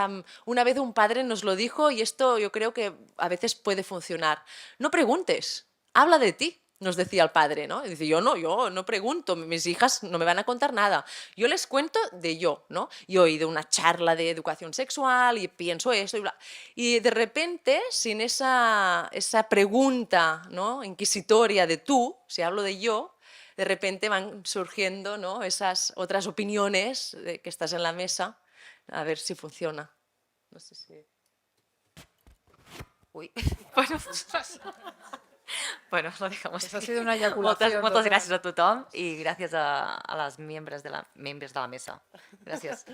S2: una vez un padre nos lo dijo y esto yo creo que a veces puede funcionar. No preguntes, habla de ti, nos decía el padre, ¿no? Y dice, yo no pregunto, mis hijas no me van a contar nada. Yo les cuento de yo, ¿no? Yo he ido a una charla de educación sexual y pienso esto y bla. Y de repente, sin esa pregunta, ¿no? Inquisitoria de tú, si hablo de yo, de repente van surgiendo, ¿no? Esas otras opiniones de que estás en la mesa, a ver si funciona. No sé si...
S1: Uy.
S2: Bueno, lo dejamos
S5: Eso ha
S2: aquí.
S5: sido una eyaculación.
S1: Moltes
S5: total.
S1: gràcies a tothom i gràcies a les membres de la mesa. Gràcies.